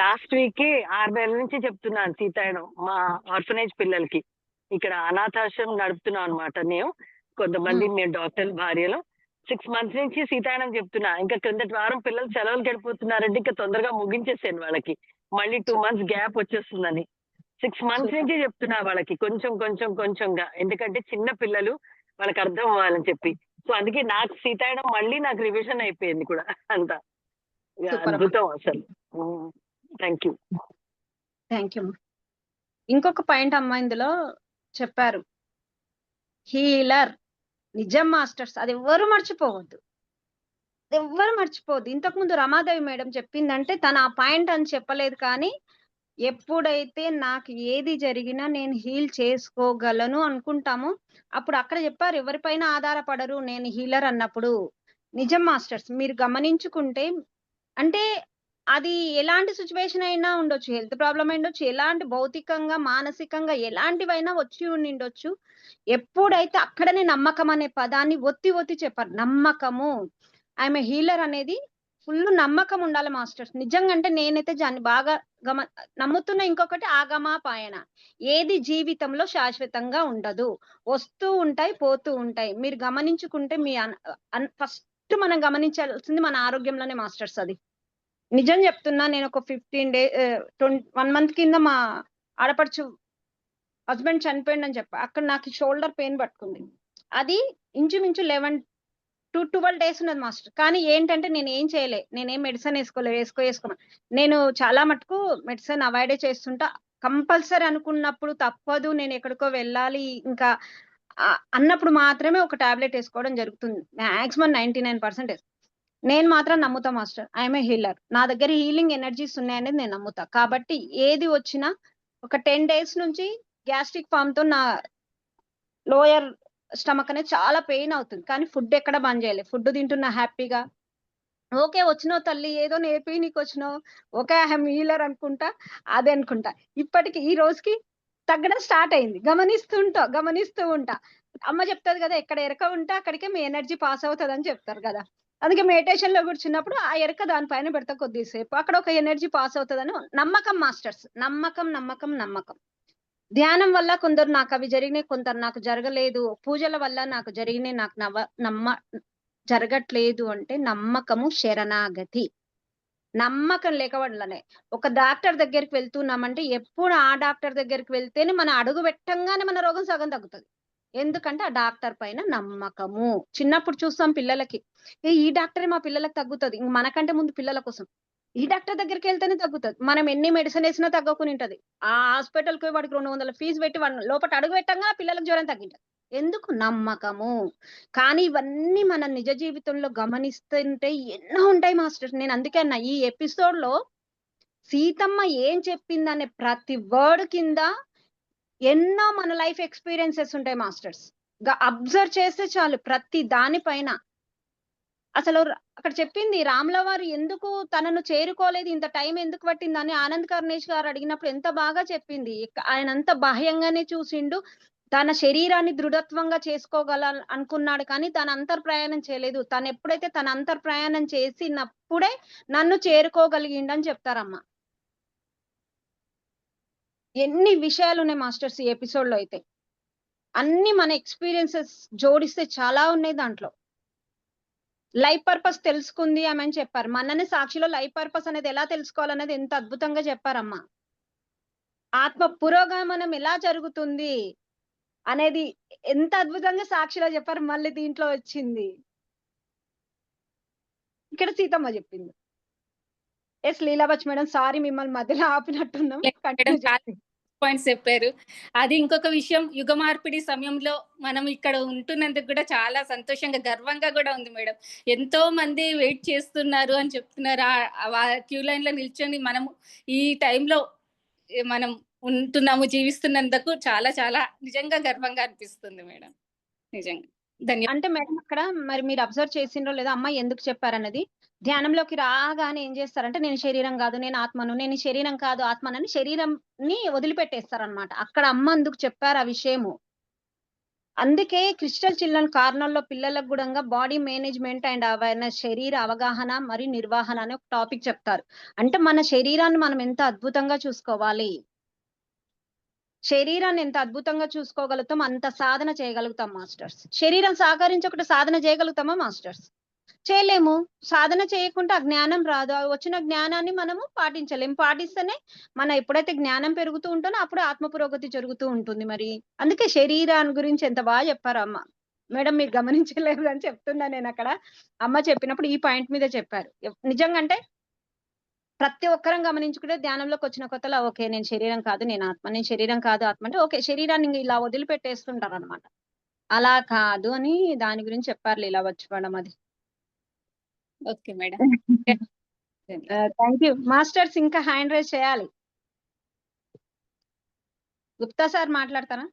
లాస్ట్ వీక్ 6 నెలల నుంచి చెప్తున్నాను సీతాయనం మా ఆర్ఫనేజ్ పిల్లలకి. ఇక్కడ అనాథాశ్రమం నడుపుతున్నాం అనమాట. నేను కొంతమంది మేము డాక్టర్ భార్యలు 6 months నుంచి సీతాయనం చెప్తున్నా. ఇంకా క్రిందటి వారం పిల్లలు సెలవులు గడిపోతున్నారంటే ఇంకా తొందరగా ముగించేసాను వాళ్ళకి. మళ్ళీ 2 months గ్యాప్ వచ్చేస్తుందని 6 months నుంచి చెప్తున్నా వాళ్ళకి, కొంచెంగా. ఎందుకంటే చిన్న పిల్లలు వాళ్ళకి అర్థం అవ్వాలని చెప్పి. సో అందుకే నాకు సీతాయనం మళ్ళీ నాకు రివిజన్ అయిపోయింది కూడా అంతా. అద్భుతం అసలు. Thank you. ఇంకొక పాయింట్ అమ్మ ఇందులో చెప్పారు, హీలర్ నిజం మాస్టర్స్. అది ఎవ్వరు మర్చిపోవద్దు. ఇంతకుముందు రమాదేవి మేడం చెప్పిందంటే తను ఆ పాయింట్ అని చెప్పలేదు, కానీ ఎప్పుడైతే నాకు ఏది జరిగినా నేను హీల్ చేసుకోగలను అనుకుంటామో అప్పుడు అక్కడ చెప్పారు, ఎవరిపైన ఆధారపడరు నేను హీలర్ అన్నప్పుడు. నిజం మాస్టర్స్ మీరు గమనించుకుంటే, అంటే అది ఎలాంటి సిచ్యువేషన్ అయినా ఉండొచ్చు, హెల్త్ ప్రాబ్లం ఉండొచ్చు, ఎలాంటి భౌతికంగా మానసికంగా ఎలాంటివైనా వచ్చి ఉండిండొచ్చు. ఎప్పుడైతే అక్కడనే నమ్మకం అనే పదాన్ని ఒత్తి చెప్పారు. నమ్మకము, ఐఎమ్ హీలర్ అనేది ఫుల్ నమ్మకం ఉండాలి మాస్టర్స్. నిజంగా అంటే నేనైతే బాగా నమ్ముతున్న ఇంకొకటి ఆగమాపాయన. ఏది జీవితంలో శాశ్వతంగా ఉండదు. వస్తూ ఉంటాయి, పోతూ ఉంటాయి. మీరు గమనించుకుంటే మీ ఫస్ట్ మనం గమనించాల్సింది మన ఆరోగ్యంలోనే మాస్టర్స్ అది. నిజం చెప్తున్నా, నేను ఒక 1 మంత్ కింద మా ఆడపడుచు హస్బెండ్ చనిపోయిండని చెప్పా. అక్కడ నాకు షోల్డర్ పెయిన్ పట్టుకుంది. అది ఇంచుమించు 11 to 12 డేస్ ఉన్నది మాస్టర్. కానీ ఏంటంటే నేనేం చేయలే. నేనేం మెడిసిన్ వేసుకోమని. నేను చాలా మటుకు మెడిసిన్ అవాయిడే చేస్తుంటా. కంపల్సరీ అనుకున్నప్పుడు తప్పదు, నేను ఎక్కడికో వెళ్ళాలి ఇంకా అన్నప్పుడు మాత్రమే ఒక టాబ్లెట్ వేసుకోవడం జరుగుతుంది. మాక్సిమం 99%. నేను మాత్రం నమ్ముతా మాస్టర్. I'm a healer. నా దగ్గర హీలింగ్ ఎనర్జీస్ ఉన్నాయనేది నేను నమ్ముతా. కాబట్టి ఏది వచ్చినా ఒక 10 డేస్ నుంచి గ్యాస్ట్రిక్ ఫామ్ తో నా లోయర్ స్టమక్ అనేది చాలా పెయిన్ అవుతుంది. కానీ ఫుడ్ ఎక్కడ బంద్ చేయలేదు. ఫుడ్ తింటున్నా హ్యాపీగా. ఓకే, వచ్చినావు తల్లి, ఏదో నేర్పి నీకు వచ్చినావు, ఓకే ఐఎమ్ హీలర్ అనుకుంటా, అదే అనుకుంటా. ఇప్పటికి ఈ రోజుకి తగ్గడం స్టార్ట్ అయింది. గమనిస్తూ ఉంటా. అమ్మ చెప్తాది కదా, ఎక్కడ ఎరక ఉంటే అక్కడికే మీ ఎనర్జీ పాస్ అవుతుంది అని చెప్తారు కదా. అందుకే మెడిటేషన్ లో కూర్చున్నప్పుడు ఆ ఎరక దానిపైన పెడతా కొద్దిసేపు, అక్కడ ఒక ఎనర్జీ పాస్ అవుతుందని నమ్మకం మాస్టర్స్. నమ్మకం. ధ్యానం వల్ల కొందరు నాకు అవి జరిగినాయి, కొందరు నాకు జరగలేదు. పూజల వల్ల నాకు జరిగినాయి, నాకు జరగట్లేదు అంటే నమ్మకము శరణాగతి. నమ్మకం లేకవల్లనే ఒక డాక్టర్ దగ్గరికి వెళ్తున్నామంటే ఎప్పుడు ఆ డాక్టర్ దగ్గరికి వెళ్తేనే మన అడుగు పెట్టంగానే మన రోగం సగం తగ్గుతుంది. ఎందుకంటే ఆ డాక్టర్ పైన నమ్మకము. చిన్నప్పుడు చూస్తాం పిల్లలకి, ఈ డాక్టరే మా పిల్లలకు తగ్గుతుంది, మనకంటే ముందు పిల్లల కోసం ఈ డాక్టర్ దగ్గరికి వెళ్తేనే తగ్గుతుంది. మనం ఎన్ని మెడిసిన్ వేసినా తగ్గకుని ఉంటది. ఆ హాస్పిటల్ కి వాడికి 200 ఫీజు పెట్టి వాడిని లోపల అడుగు పెట్టంగా పిల్లలకు జ్వరం తగ్గింటది. ఎందుకు? నమ్మకము. కానీ ఇవన్నీ మన నిజ జీవితంలో గమనిస్తుంటే ఎన్నో ఉంటాయి మాస్టర్. నేను అందుకే అన్నా, ఈ ఎపిసోడ్ లో సీతమ్మ ఏం చెప్పిందనే ప్రతి వర్డ్ కింద ఎన్నో మన లైఫ్ ఎక్స్పీరియన్సెస్ ఉంటాయి మాస్టర్స్. అబ్జర్వ్ చేస్తే చాలు ప్రతి దానిపైన. అసలు అక్కడ చెప్పింది రాముల వారు ఎందుకు తనను చేరుకోలేదు, ఇంత టైం ఎందుకు పట్టిందని ఆనంద్ కర్ణేష్ గారు అడిగినప్పుడు ఎంత బాగా చెప్పింది. ఆయన అంత బాహ్యంగానే చూసిండు, తన శరీరాన్ని దృఢత్వంగా చేసుకోగల అనుకున్నాడు, కానీ తన అంతర్ప్రయాణం చేయలేదు. తను ఎప్పుడైతే తన అంతర్ప్రయాణం చేసినప్పుడే నన్ను చేరుకోగలిగిండని చెప్తారమ్మా. ఎన్ని విషయాలు ఉన్నాయి మాస్టర్స్ ఈ ఎపిసోడ్ లో. అయితే అన్ని మన ఎక్స్పీరియన్సెస్ జోడిస్తే చాలా ఉన్నాయి దాంట్లో. లైఫ్ పర్పస్ తెలుసుకుంది ఆమె అని చెప్పారు. మనని సాక్షిలో లైఫ్ పర్పస్ అనేది ఎలా తెలుసుకోవాలనేది ఎంత అద్భుతంగా చెప్పారమ్మా. ఆత్మ పురోగమనం ఎలా జరుగుతుంది అనేది ఎంత అద్భుతంగా సాక్షిలో చెప్పారు. మళ్ళీ దీంట్లో వచ్చింది, ఇక్కడ సీతమ్మ చెప్పింది. ఎస్ లీలావచ్ మేడం, సారీ మిమ్మల్ని మధ్యలో ఆపినట్టున్నాం. పాయింట్స్ చెప్పారు. అది ఇంకొక విషయం, యుగ మార్పిడి సమయంలో మనం ఇక్కడ ఉంటున్నందుకు కూడా చాలా సంతోషంగా గర్వంగా కూడా ఉంది మేడం. ఎంతో మంది వెయిట్ చేస్తున్నారు అని చెప్తున్నారు. ఆ క్యూ లైన్ లో నిల్చొని మనము ఈ టైంలో మనం ఉంటున్నాము, జీవిస్తున్నందుకు చాలా చాలా నిజంగా గర్వంగా అనిపిస్తుంది మేడం. నిజంగా ధన్యవాదాలు. అంటే మేడం అక్కడ మరి మీరు అబ్జర్వ్ చేసిండ్రో లేదా అమ్మాయి ఎందుకు చెప్పారన్నది, ధ్యానంలోకి రాగానే ఏం చేస్తారంటే నేను శరీరం కాదు, నేను ఆత్మను, నేను శరీరం కాదు ఆత్మనని శరీరంని వదిలిపెట్టేస్తారనమాట. అక్కడ అమ్మ అందుకు చెప్పారు ఆ విషయము. అందుకే క్రిస్టల్ చిల్డ్రన్ కార్నర్ లో పిల్లలకు కూడా బాడీ మేనేజ్మెంట్ అండ్ అవేర్నెస్, శరీర అవగాహన మరియు నిర్వహణ అనే ఒక టాపిక్ చెప్తారు. అంటే మన శరీరాన్ని మనం ఎంత అద్భుతంగా చూసుకోవాలి, శరీరాన్ని ఎంత అద్భుతంగా చూసుకోగలుగుతాం అంత సాధన చేయగలుగుతాం మాస్టర్స్. శరీరం సహకరించకుండా సాధన చేయగలుగుతామా మాస్టర్స్? చేయలేము. సాధన చేయకుండా జ్ఞానం రాదు. వచ్చిన జ్ఞానాన్ని మనము పాటించలేము. పాటిస్తేనే మన ఎప్పుడైతే జ్ఞానం పెరుగుతూ ఉంటుందో అప్పుడు ఆత్మ పురోగతి జరుగుతూ ఉంటుంది. మరి అందుకే శరీరాన్ని గురించి ఎంత బాగా చెప్పారు అమ్మ. మేడం మీరు గమనించలేదు అని చెప్తున్నా నేను. అక్కడ అమ్మ చెప్పినప్పుడు ఈ పాయింట్ మీద చెప్పారు. నిజంగా అంటే ప్రతి ఒక్కరం గమనించుకుంటే ధ్యానంలోకి వచ్చిన కొత్తలో ఓకే నేను శరీరం కాదు నేను ఆత్మ, నేను శరీరం కాదు ఆత్మ అంటే ఓకే శరీరాన్ని ఇలా వదిలిపెట్టేస్తుంటారు అనమాట. అలా కాదు అని దాని గురించి చెప్పారు లీలావచ్ మేడం. అది okay madam. Thank you masters. ఇంకా హ్యాండ్ రైజ్ చేయాలి. గుప్తా సార్ మాట్లాడతారా?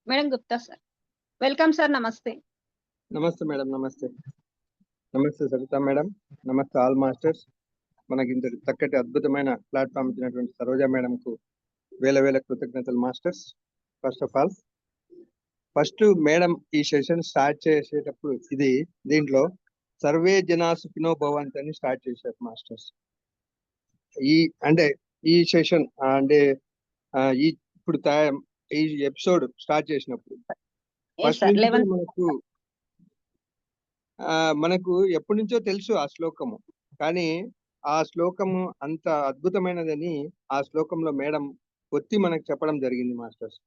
Madam Gupta sir, welcome sir. నమస్తే. నమస్తే మేడం. నమస్తే సరిత మేడం. నమస్తే ఆల్ మాస్టర్స్. మనకి ఇంత చక్కటి అద్భుతమైన ప్లాట్ఫామ్ ఇచ్చినటువంటి సరోజా మేడం కు వేల కృతజ్ఞతలు masters. First of all madam ఈ సెషన్ స్టార్ట్ చేసేటప్పుడు దీంట్లో సర్వే జనా సుఖినో భవంతు అని స్టార్ట్ చేశారు మాస్టర్స్. ఈ అంటే ఈ సెషన్ అంటే ఈ ఇప్పుడు ఈ ఎపిసోడ్ స్టార్ట్ చేసినప్పుడు ఫస్ట్ సార్ నుంచి 11 మనకు ఎప్పటి నుంచో తెలుసు ఆ శ్లోకము, కానీ ఆ శ్లోకము అంత అద్భుతమైనదని ఆ శ్లోకంలో మేడం ఒత్తి మనకు చెప్పడం జరిగింది మాస్టర్స్.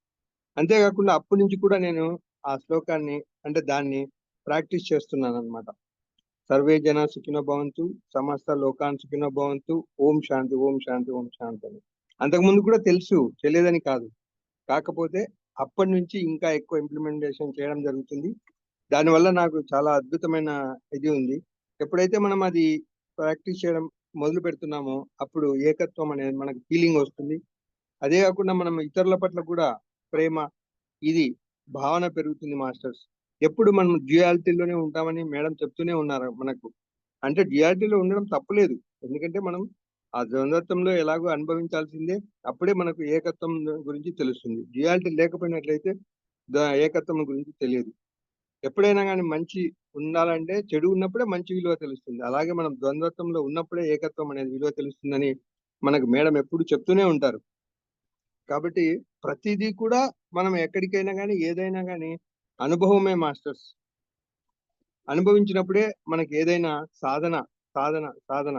అంతేకాకుండా అప్పటి నుంచి కూడా నేను ఆ శ్లోకాన్ని అంటే దాన్ని ప్రాక్టీస్ చేస్తున్నాను అనమాట. సర్వే జన సుఖినో భవంతు, సమస్త లోకాన్ సుఖినో భవంతు, ఓం శాంతి ఓం శాంతి ఓం శాంతి అని. అంతకుముందు కూడా తెలుసు, తెలియదని కాదు, కాకపోతే అప్పటి నుంచి ఇంకా ఎక్కువ ఇంప్లిమెంటేషన్ చేయడం జరుగుతుంది. దానివల్ల నాకు చాలా అద్భుతమైన ఇది ఉంది. ఎప్పుడైతే మనం అది ప్రాక్టీస్ చేయడం మొదలు పెడుతున్నామో అప్పుడు ఏకత్వం అనేది మనకు ఫీలింగ్ వస్తుంది. అదే కాకుండా మనం ఇతరుల పట్ల కూడా ప్రేమ, ఇది భావన పెరుగుతుంది మాస్టర్స్. ఎప్పుడు మనం డ్యూయాలిటీలోనే ఉంటామని మేడం చెప్తూనే ఉన్నారు మనకు. అంటే డ్యూయాలిటీలో ఉండడం తప్పులేదు, ఎందుకంటే మనం ఆ ద్వంద్వత్వంలో ఎలాగో అనుభవించాల్సిందే. అప్పుడే మనకు ఏకత్వం గురించి తెలుస్తుంది. డ్యూయాలిటీ లేకపోయినట్లయితే ఏకత్వం గురించి తెలియదు. ఎప్పుడైనా కానీ మంచి ఉండాలంటే చెడు ఉన్నప్పుడే మంచి విలువ తెలుస్తుంది. అలాగే మనం ద్వంద్వత్వంలో ఉన్నప్పుడే ఏకత్వం అనేది విలువ తెలుస్తుందని మనకు మేడం ఎప్పుడు చెప్తూనే ఉంటారు. కాబట్టి ప్రతిదీ కూడా మనం ఎక్కడికైనా కానీ ఏదైనా కానీ అనుభవమే మాస్టర్స్. అనుభవించినప్పుడే మనకి ఏదైనా సాధన సాధన సాధన.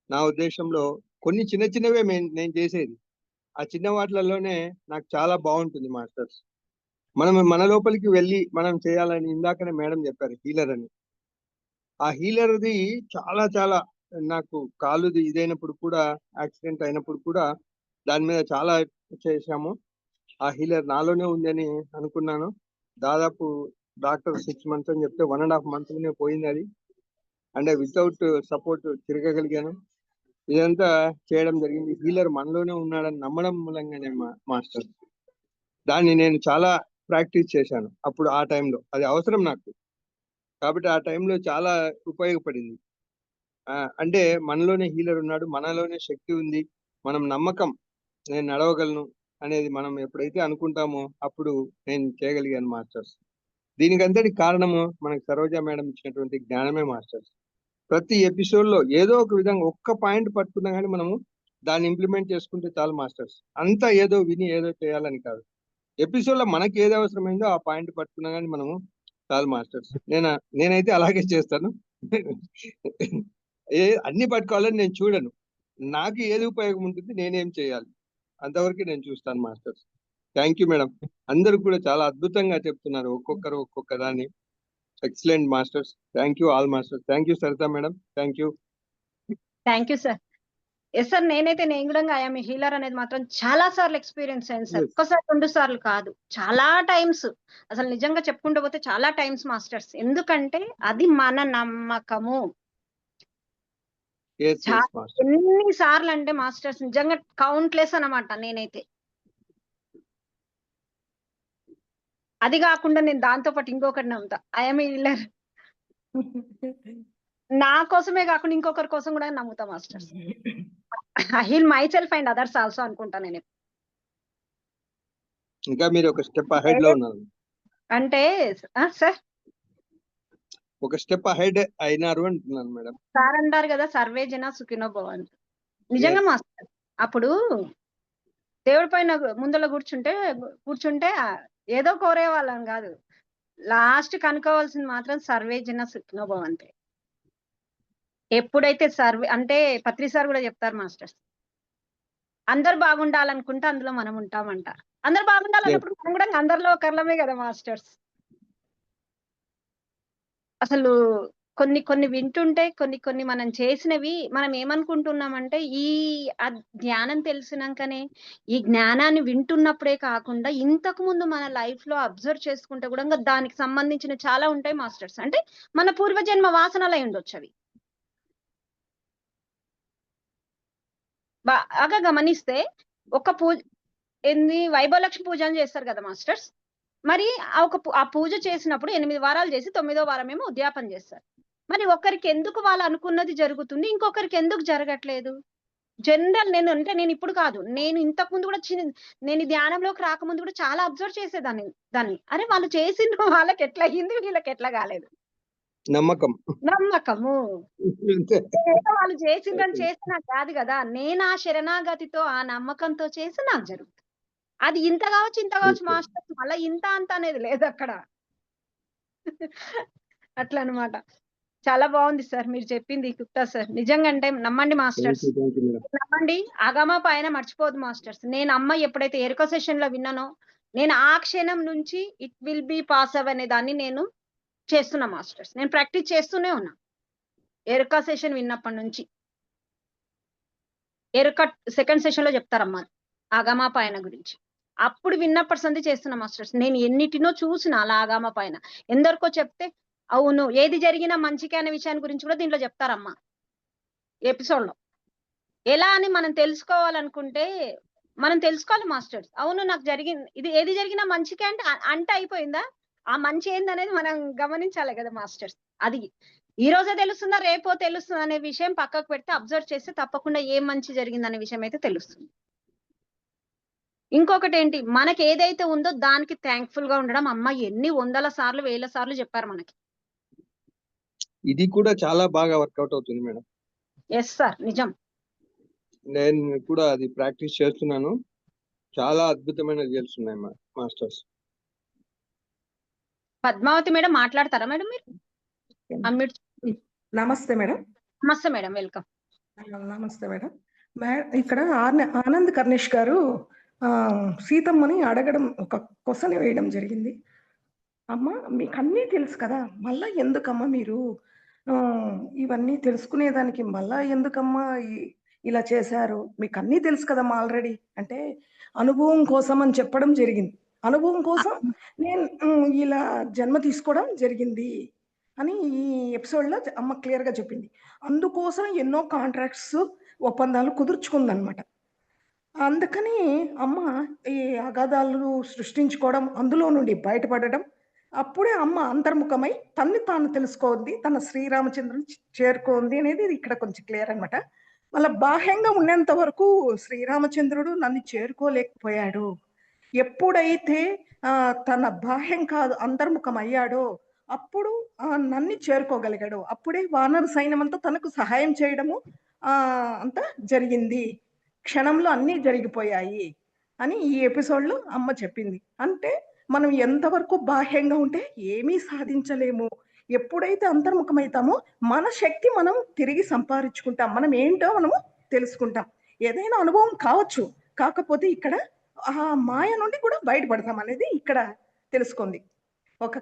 నా ఉద్దేశంలో కొన్ని చిన్న చిన్నవే నేను చేసేది, ఆ చిన్న వాటిలలోనే నాకు చాలా బాగుంటుంది మాస్టర్స్. మనం మన లోపలికి వెళ్ళి మనం చేయాలని ఇందాకనే మేడం చెప్పారు హీలర్ అని. ఆ హీలర్ది చాలా చాలా నాకు కాలుది ఇదైనప్పుడు కూడా, యాక్సిడెంట్ అయినప్పుడు కూడా దాని మీద చాలా చేశాము. ఆ హీలర్ నాలోనే ఉందని అనుకున్నాను. దాదాపు డాక్టర్ 6 months అని చెప్తే 1.5 months పోయింది అది. అంటే వితౌట్ సపోర్ట్ తిరగగలిగాను. ఇదంతా చేయడం జరిగింది. హీలర్ మనలోనే ఉన్నాడని నమ్మడం మూలంగానే మాస్టర్. దాన్ని నేను చాలా ప్రాక్టీస్ చేశాను అప్పుడు ఆ టైంలో. అది అవసరం నాకు, కాబట్టి ఆ టైంలో చాలా ఉపయోగపడింది. అంటే మనలోనే హీలర్ ఉన్నాడు, మనలోనే శక్తి ఉంది, మనం నమ్మకం, నేను నడవగలను అనేది మనం ఎప్పుడైతే అనుకుంటామో అప్పుడు నేను చేయగలిగాను మాస్టర్స్. దీనికంతటి కారణము మనకు సరోజా మేడం ఇచ్చినటువంటి జ్ఞానమే మాస్టర్స్. ప్రతి ఎపిసోడ్ లో ఏదో ఒక విధంగా ఒక్క పాయింట్ పట్టుకున్నా కానీ మనము దాన్ని ఇంప్లిమెంట్ చేసుకుంటే చాలు మాస్టర్స్. అంతా ఏదో విని ఏదో చేయాలని కాదు, ఎపిసోడ్ లో మనకి ఏది అవసరమైందో ఆ పాయింట్ పట్టుకున్నా కానీ మనము చాలు మాస్టర్స్. నేనైతే అలాగే చేస్తాను. అన్ని పట్టుకోవాలని నేను చూడను, నాకు ఏది ఉపయోగం ఉంటుంది, నేనేం చేయాలి అంతవరకు నేను చూస్తాను మాస్టర్స్. Thank you madam. అందరూ కూడా చాలా అద్భుతంగా చెప్తున్నారు, ఒక్కొక్కరు ఒక్కొక్క దాన్ని. Excellent masters. Thank you all masters. Thank you Saritha madam. Thank you. Thank you sir. Yes sir, నేను కూడా ఐఎమ్ హీలర్ అనేది మాత్రం చాలా సార్లు ఎక్స్పీరియన్స్ అయింది సార్. ఒక్కసారి 2 సార్లు కాదు, చాలా టైమ్స్. అసలు నిజంగా చెప్పుకుంటూ పోతే చాలా టైమ్స్ మాస్టర్స్. ఎందుకంటే అది మన నమ్మకము. ఎన్ని సార్లు అంటే మాస్టర్స్ నిజంగా కౌంట్లెస్ అన్నమాట. నేనైతే అది కాకుండా నేను దాంతో పాటు ఇంకొకటి నమ్ముతా, ఐఎమ్ హీలర్. నా కోసమే కాకుండా ఇంకొకరి కోసం కూడా నమ్ముతా masters. I heal myself and others also అనుకుంటా నేను. ఇంకా మీరు ఒక స్టెప్ అహెడ్ లో ఉన్నారు అంటే సార్, ఒక స్టెప్ అహెడ్ అయినారు అంటున్నాను మేడం. సార్ అంటారు కదా సర్వే జన సుఖినో భవంతు. నిజంగా మాస్టర్, అప్పుడు దేవుడి పైన ముందర కూర్చుంటే ఏదో కోరే వాళ్ళం కాదు, లాస్ట్ కనుక్కోవాల్సింది మాత్రం సర్వే జన సుఖినో భవంతే. ఎప్పుడైతే సర్వే అంటే పత్రి సార్ కూడా చెప్తారు మాస్టర్స్, అందరు బాగుండాలనుకుంటే అందులో మనం ఉంటామంట. అందరు బాగుండాలన్నప్పుడు మనం కూడా అందరిలో ఒకర్లమే కదా మాస్టర్స్. అసలు కొన్ని వింటుంటే కొన్ని మనం చేసినవి మనం ఏమనుకుంటున్నామంటే ఈ జ్ఞానం తెలిసినాకనే, ఈ జ్ఞానాన్ని వింటున్నప్పుడే కాకుండా ఇంతకు ముందు మన లైఫ్ లో అబ్జర్వ్ చేసుకుంటే కూడా దానికి సంబంధించిన చాలా ఉంటాయి మాస్టర్స్. అంటే మన పూర్వజన్మ వాసనలు అయి ఉండొచ్చు అవి. బాగా గమనిస్తే ఒక పూజ వైభవలక్ష్మి పూజలు చేస్తారు కదా మాస్టర్స్. మరి ఆ పూజ చేసినప్పుడు 8 వారాలు చేసి 9వ వారం ఏమో ఉద్యాపన చేస్తారు. మరి ఒకరికి ఎందుకు వాళ్ళు అనుకున్నది జరుగుతుంది, ఇంకొకరికి ఎందుకు జరగట్లేదు? జనరల్ నేను ఇప్పుడు కాదు, నేను ఇంతకు ముందు కూడా నేను ధ్యానంలోకి రాకముందు కూడా చాలా అబ్జర్వ్ చేసేదాన్ని దాన్ని. అరే వాళ్ళు చేసిన వాళ్ళకి ఎట్లా అయ్యింది, వీళ్ళకి ఎట్లా కాలేదు. నమ్మకం. నమ్మకము. అంతే. ఏదో వాళ్ళు చేసిండ్రని చేస్తే నాకు కాదు కదా, నేను ఆ శరణాగతితో ఆ నమ్మకంతో చేసి నాకు జరుగుతుంది. అది ఇంత కావచ్చు ఇంత కావచ్చు Okay. మాస్టర్స్, మళ్ళీ ఇంత అంత అనేది లేదు అక్కడ. అట్లా అన్నమాట. చాలా బాగుంది సార్ మీరు చెప్పింది గుప్తా సార్. నిజంగా అంటే నమ్మండి Thank masters, you, thank you, madam. నమ్మండి. ఆగమ పైన మర్చిపోదు మాస్టర్స్. నేను అమ్మ ఎప్పుడైతే ఎరుక సెషన్ లో విన్నానో, నేను ఆ క్షణం నుంచి ఇట్ విల్ బి పాస్ అవ్ అనే దాన్ని నేను చేస్తున్నా మాస్టర్స్. నేను ప్రాక్టీస్ చేస్తూనే ఉన్నా ఎరుక సెషన్ విన్నప్పటి నుంచి. ఎరుక సెకండ్ సెషన్ లో చెప్తారమ్మా ఆగమ పైన గురించి. అప్పుడు విన్నప్పటి సంది చేస్తున్నా మాస్టర్స్. నేను ఎన్నిటినో చూసిన అలా ఆగమ పైన. ఎందరికో చెప్తే అవును ఏది జరిగినా మంచికే అనే విషయాన్ని గురించి కూడా దీంట్లో చెప్తారమ్మా ఎపిసోడ్ లో. ఎలా అని మనం తెలుసుకోవాలనుకుంటే మనం తెలుసుకోవాలి మాస్టర్స్. అవును నాకు జరిగింది ఇది, ఏది జరిగినా మంచికే అంటే అంటే అయిపోయిందా? ఆ మంచి ఏందనేది మనం గమనించాలి కదా మాస్టర్స్. అది ఈ రోజే తెలుస్తుందా రేపో తెలుస్తుందా అనే విషయం పక్కకు పెడితే అబ్జర్వ్ చేస్తే తప్పకుండా ఏం మంచి జరిగింది అనే విషయం అయితే తెలుస్తుంది. ఇంకొకటి ఏంటి, మనకి ఏదైతే ఉందో దానికి థ్యాంక్ఫుల్ గా ఉండడం. అమ్మ ఎన్ని వందల సార్లు వేల సార్లు చెప్పారు మనకి. ఇది కూడా చాలా బాగా వర్కౌట్ అవుతుంది మేడం. ఎస్ సార్, నిజం. నేను కూడా అది ప్రాక్టీస్ చేస్తున్నాను. చాలా అద్భుతమైన రిజల్ట్స్ ఉన్నాయి మాస్టర్స్. పద్మావతి మేడం మాట్లాడతారా మేడం మీరు? అన్మ్యూట్. నమస్తే మేడం. నమస్తే మేడం, వెల్కమ్. నమస్తే మేడం. ఇక్కడ ఆనంద్ కర్ణేష్ గారు సీతమ్మని అడగడం, ఒక క్వశ్చన్ వేయడం జరిగింది. అమ్మ మీకు అన్నీ తెలుసు కదా, మళ్ళా ఎందుకమ్మా మీరు ఇవన్నీ తెలుసుకునేదానికి మళ్ళా ఎందుకమ్మా ఇలా చేశారు? మీకు అన్నీ తెలుసు కదమ్మా ఆల్రెడీ అంటే, అనుభవం కోసం అని చెప్పడం జరిగింది. అనుభవం కోసం నేను ఇలా జన్మ తీసుకోవడం జరిగింది అని ఈ ఎపిసోడ్లో అమ్మ క్లియర్గా చెప్పింది. అందుకోసం ఎన్నో కాంట్రాక్ట్స్ ఒప్పందాలు కుదుర్చుకుందనమాట. అందుకని అమ్మ ఈ అగాధాలు సృష్టించుకోవడం, అందులో నుండి బయటపడడం, అప్పుడే అమ్మ అంతర్ముఖమై తన్ని తాను తెలుసుకోంది, తన శ్రీరామచంద్రుని చేరుకోంది అనేది ఇక్కడ కొంచెం క్లియర్ అనమాట. మళ్ళీ బాహ్యంగా ఉన్నంత వరకు శ్రీరామచంద్రుడు నన్ను చేరుకోలేకపోయాడు. ఎప్పుడైతే తన బాహ్యం కాదు అంతర్ముఖం అయ్యాడో అప్పుడు నన్ను చేరుకోగలిగాడు. అప్పుడే వానర సైన్యం అంతా తనకు సహాయం చేయడము అంతా జరిగింది. క్షణంలో అన్నీ జరిగిపోయాయి అని ఈ ఎపిసోడ్లో అమ్మ చెప్పింది. అంటే మనం ఎంతవరకు బాహ్యంగా ఉంటే ఏమీ సాధించలేము. ఎప్పుడైతే అంతర్ముఖమవుతామో మన శక్తి మనం తిరిగి సంపాదించుకుంటాం. మనం ఏంటో మనము తెలుసుకుంటాం. ఏదైనా అనుభవం కావచ్చు, కాకపోతే ఇక్కడ ఆ మాయ నుండి కూడా బయటపడతాం అనేది ఇక్కడ తెలుసుకుంది. ఒక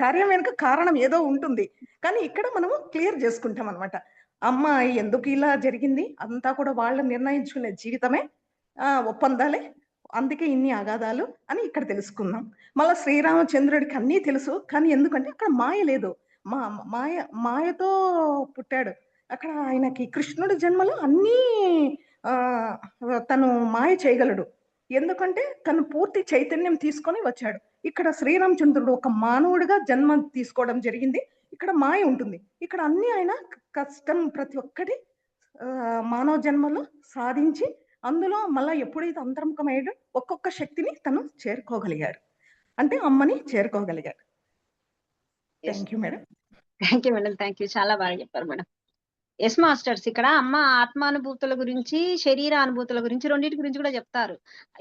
కార్యం వెనుక కారణం ఏదో ఉంటుంది, కానీ ఇక్కడ మనము క్లియర్ చేసుకుంటాం అనమాట. అమ్మ ఎందుకు ఇలా జరిగింది అంతా కూడా వాళ్ళు నిర్ణయించుకునే జీవితమే, ఒప్పందాలే, అందుకే ఇన్ని అగాధాలు అని ఇక్కడ తెలుసుకుందాం. మళ్ళీ శ్రీరామచంద్రుడికి అన్నీ తెలుసు, కానీ ఎందుకంటే అక్కడ మాయ లేదు. మాయతో పుట్టాడు. అక్కడ ఆయనకి కృష్ణుడి జన్మలో అన్నీ తను మాయ చేయగలడు. ఎందుకంటే తను పూర్తి చైతన్యం తీసుకొని వచ్చాడు. ఇక్కడ శ్రీరామచంద్రుడు ఒక మానవుడిగా జన్మ తీసుకోవడం జరిగింది. ఇక్కడ మాయ ఉంటుంది. ఇక్కడ అన్ని ఆయన కష్టం ప్రతి ఒక్కటి మానవ జన్మలో సాధించి, అందులో మళ్ళీ ఎప్పుడైతే అంతర్ముఖమయ్యాడో ఒక్కొక్క శక్తిని తను చేరుకోగలిగాడు, అంటే అమ్మని చేరుకోగలిగాడు. Thank you madam. Thank you madam, thank you. చాలా బాగా చెప్పారు మేడం. ఎస్ మాస్టర్స్, ఇక్కడ అమ్మ ఆత్మానుభూతుల గురించి, శరీర అనుభూతుల గురించి, రెండింటి గురించి కూడా చెప్తారు.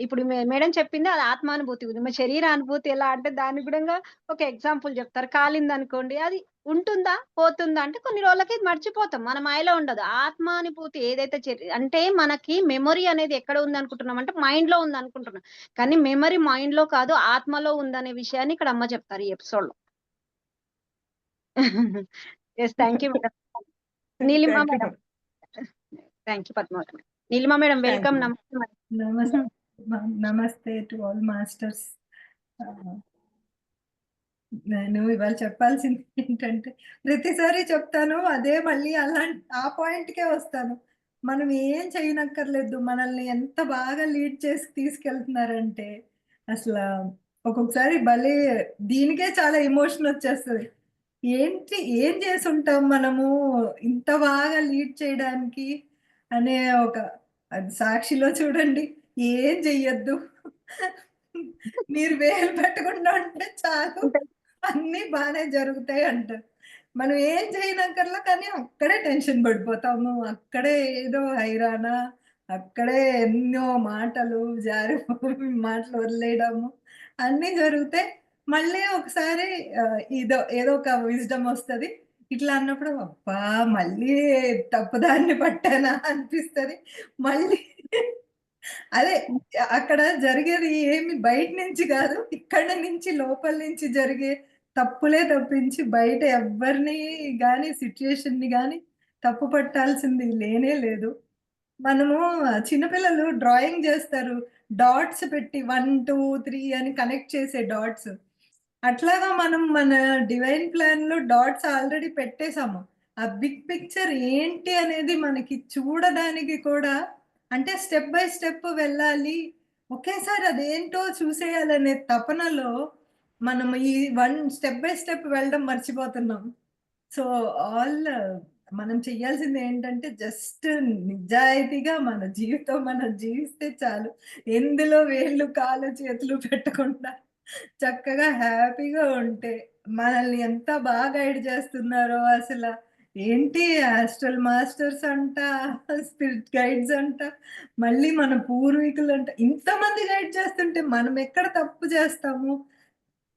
ఇప్పుడు మేడం చెప్పింది అది ఆత్మానుభూతి గురించి. మరి శరీర అనుభూతి ఎలా అంటే దాని కూడా ఒక ఎగ్జాంపుల్ చెప్తారు. కాలింది అనుకోండి, అది ఉంటుందా పోతుందా అంటే కొన్ని రోజులకి మర్చిపోతాం, మన మాయలో ఉండదు. ఆత్మానుభూతి ఏదైతే అంటే మనకి మెమొరీ అనేది ఎక్కడ ఉంది అనుకుంటున్నాం అంటే మైండ్ లో ఉంది అనుకుంటున్నాం, కానీ మెమరీ మైండ్ లో కాదు ఆత్మలో ఉందనే విషయాన్ని ఇక్కడ అమ్మ చెప్తారు ఈ ఎపిసోడ్ లో. Yes, thank you madam. Neelima madam, thank you. Padmavathi madam. Neelima madam, welcome. నమస్తే. నమస్తే టు ఆల్ మాస్టర్స్. నేను ఇవాళ చెప్పాల్సింది ఏంటంటే, ప్రతిసారి చెప్తాను అదే, మళ్ళీ ఆ పాయింట్కే వస్తాను. మనం ఏం చేయనక్కర్లేదు, మనల్ని ఎంత బాగా లీడ్ చేసి తీసుకెళ్తున్నారంటే అసలు ఒక్కొక్కసారి భలే దీనికే చాలా ఎమోషన్ వచ్చేస్తుంది. ఏం చేసి ఉంటాం మనము ఇంత బాగా లీడ్ చేయడానికి అనే ఒక, అది సాక్షిలో చూడండి, ఏం చెయ్యొద్దు, మీరు వేలు పెట్టకుండా ఉంటే చాలు అన్నీ బాగానే జరుగుతాయి అంటారు. మనం ఏం చేయనక్కర్లా, కానీ అక్కడే టెన్షన్ పడిపోతాము. అక్కడే ఏదో హైరానా, అక్కడే ఎన్నో మాటలు, జారి మాటలు వదిలేయడము అన్నీ జరుగుతాయి. మళ్ళీ ఒకసారి ఏదో ఒక విజ్డమ్ వస్తది. ఇట్లా అన్నప్పుడు అబ్బా! మళ్ళీ తప్పుదారిని పట్టానా అనిపిస్తది. మళ్ళీ అదే అక్కడ జరిగేది ఏమి బయట నుంచి గాదు. ఇక్కడ నుంచి లోపల నుంచి జరిగే తప్పులే తప్పించి బయట ఎవ్వరిని గాని, సిట్యుయేషన్‌ని గాని తప్పు పట్టాల్సింది లేనే లేదు. మనము చిన్నపిల్లలు డ్రాయింగ్ జేస్తారు. డాట్స్ పెట్టి 1, 2, 3 అని కనెక్ట్ చేసే డాట్స్. అట్లాగా మనం మన డివైన్ ప్లాన్‌లో డాట్స్ ఆల్రెడీ పెట్టేసాము. ఆ బిగ్ పిక్చర్ ఏంటి అనేది మనకి చూడడానికి కూడా అంటే స్టెప్ బై స్టెప్ వెళ్ళాలి. ఒకేసారి అదేంటో చూసేయాలనే తపనలో మనం ఈ స్టెప్ బై స్టెప్ వెళ్ళడం మర్చిపోతున్నాం. సో, ఆల్ మనం చెయ్యాల్సింది ఏంటంటే జస్ట్ నిజాయితీగా మన జీవితం మనం జీవిస్తే చాలు. ఎందులో వేళ్ళు, కాళ్ళు, చేతులు పెట్టకుండా చక్కగా హ్యాపీగా ఉంటే మనల్ని ఎంత బాగా గైడ్ చేస్తున్నారో అసల. ఏంటి ఆస్ట్రల్ మాస్టర్స్ అంట, స్పిరిట్ గైడ్స్ అంట, మళ్ళీ మన పూర్వీకులంట ఇంతమంది గైడ్ చేస్తుంటే మనం ఎక్కడ తప్పు చేస్తాము?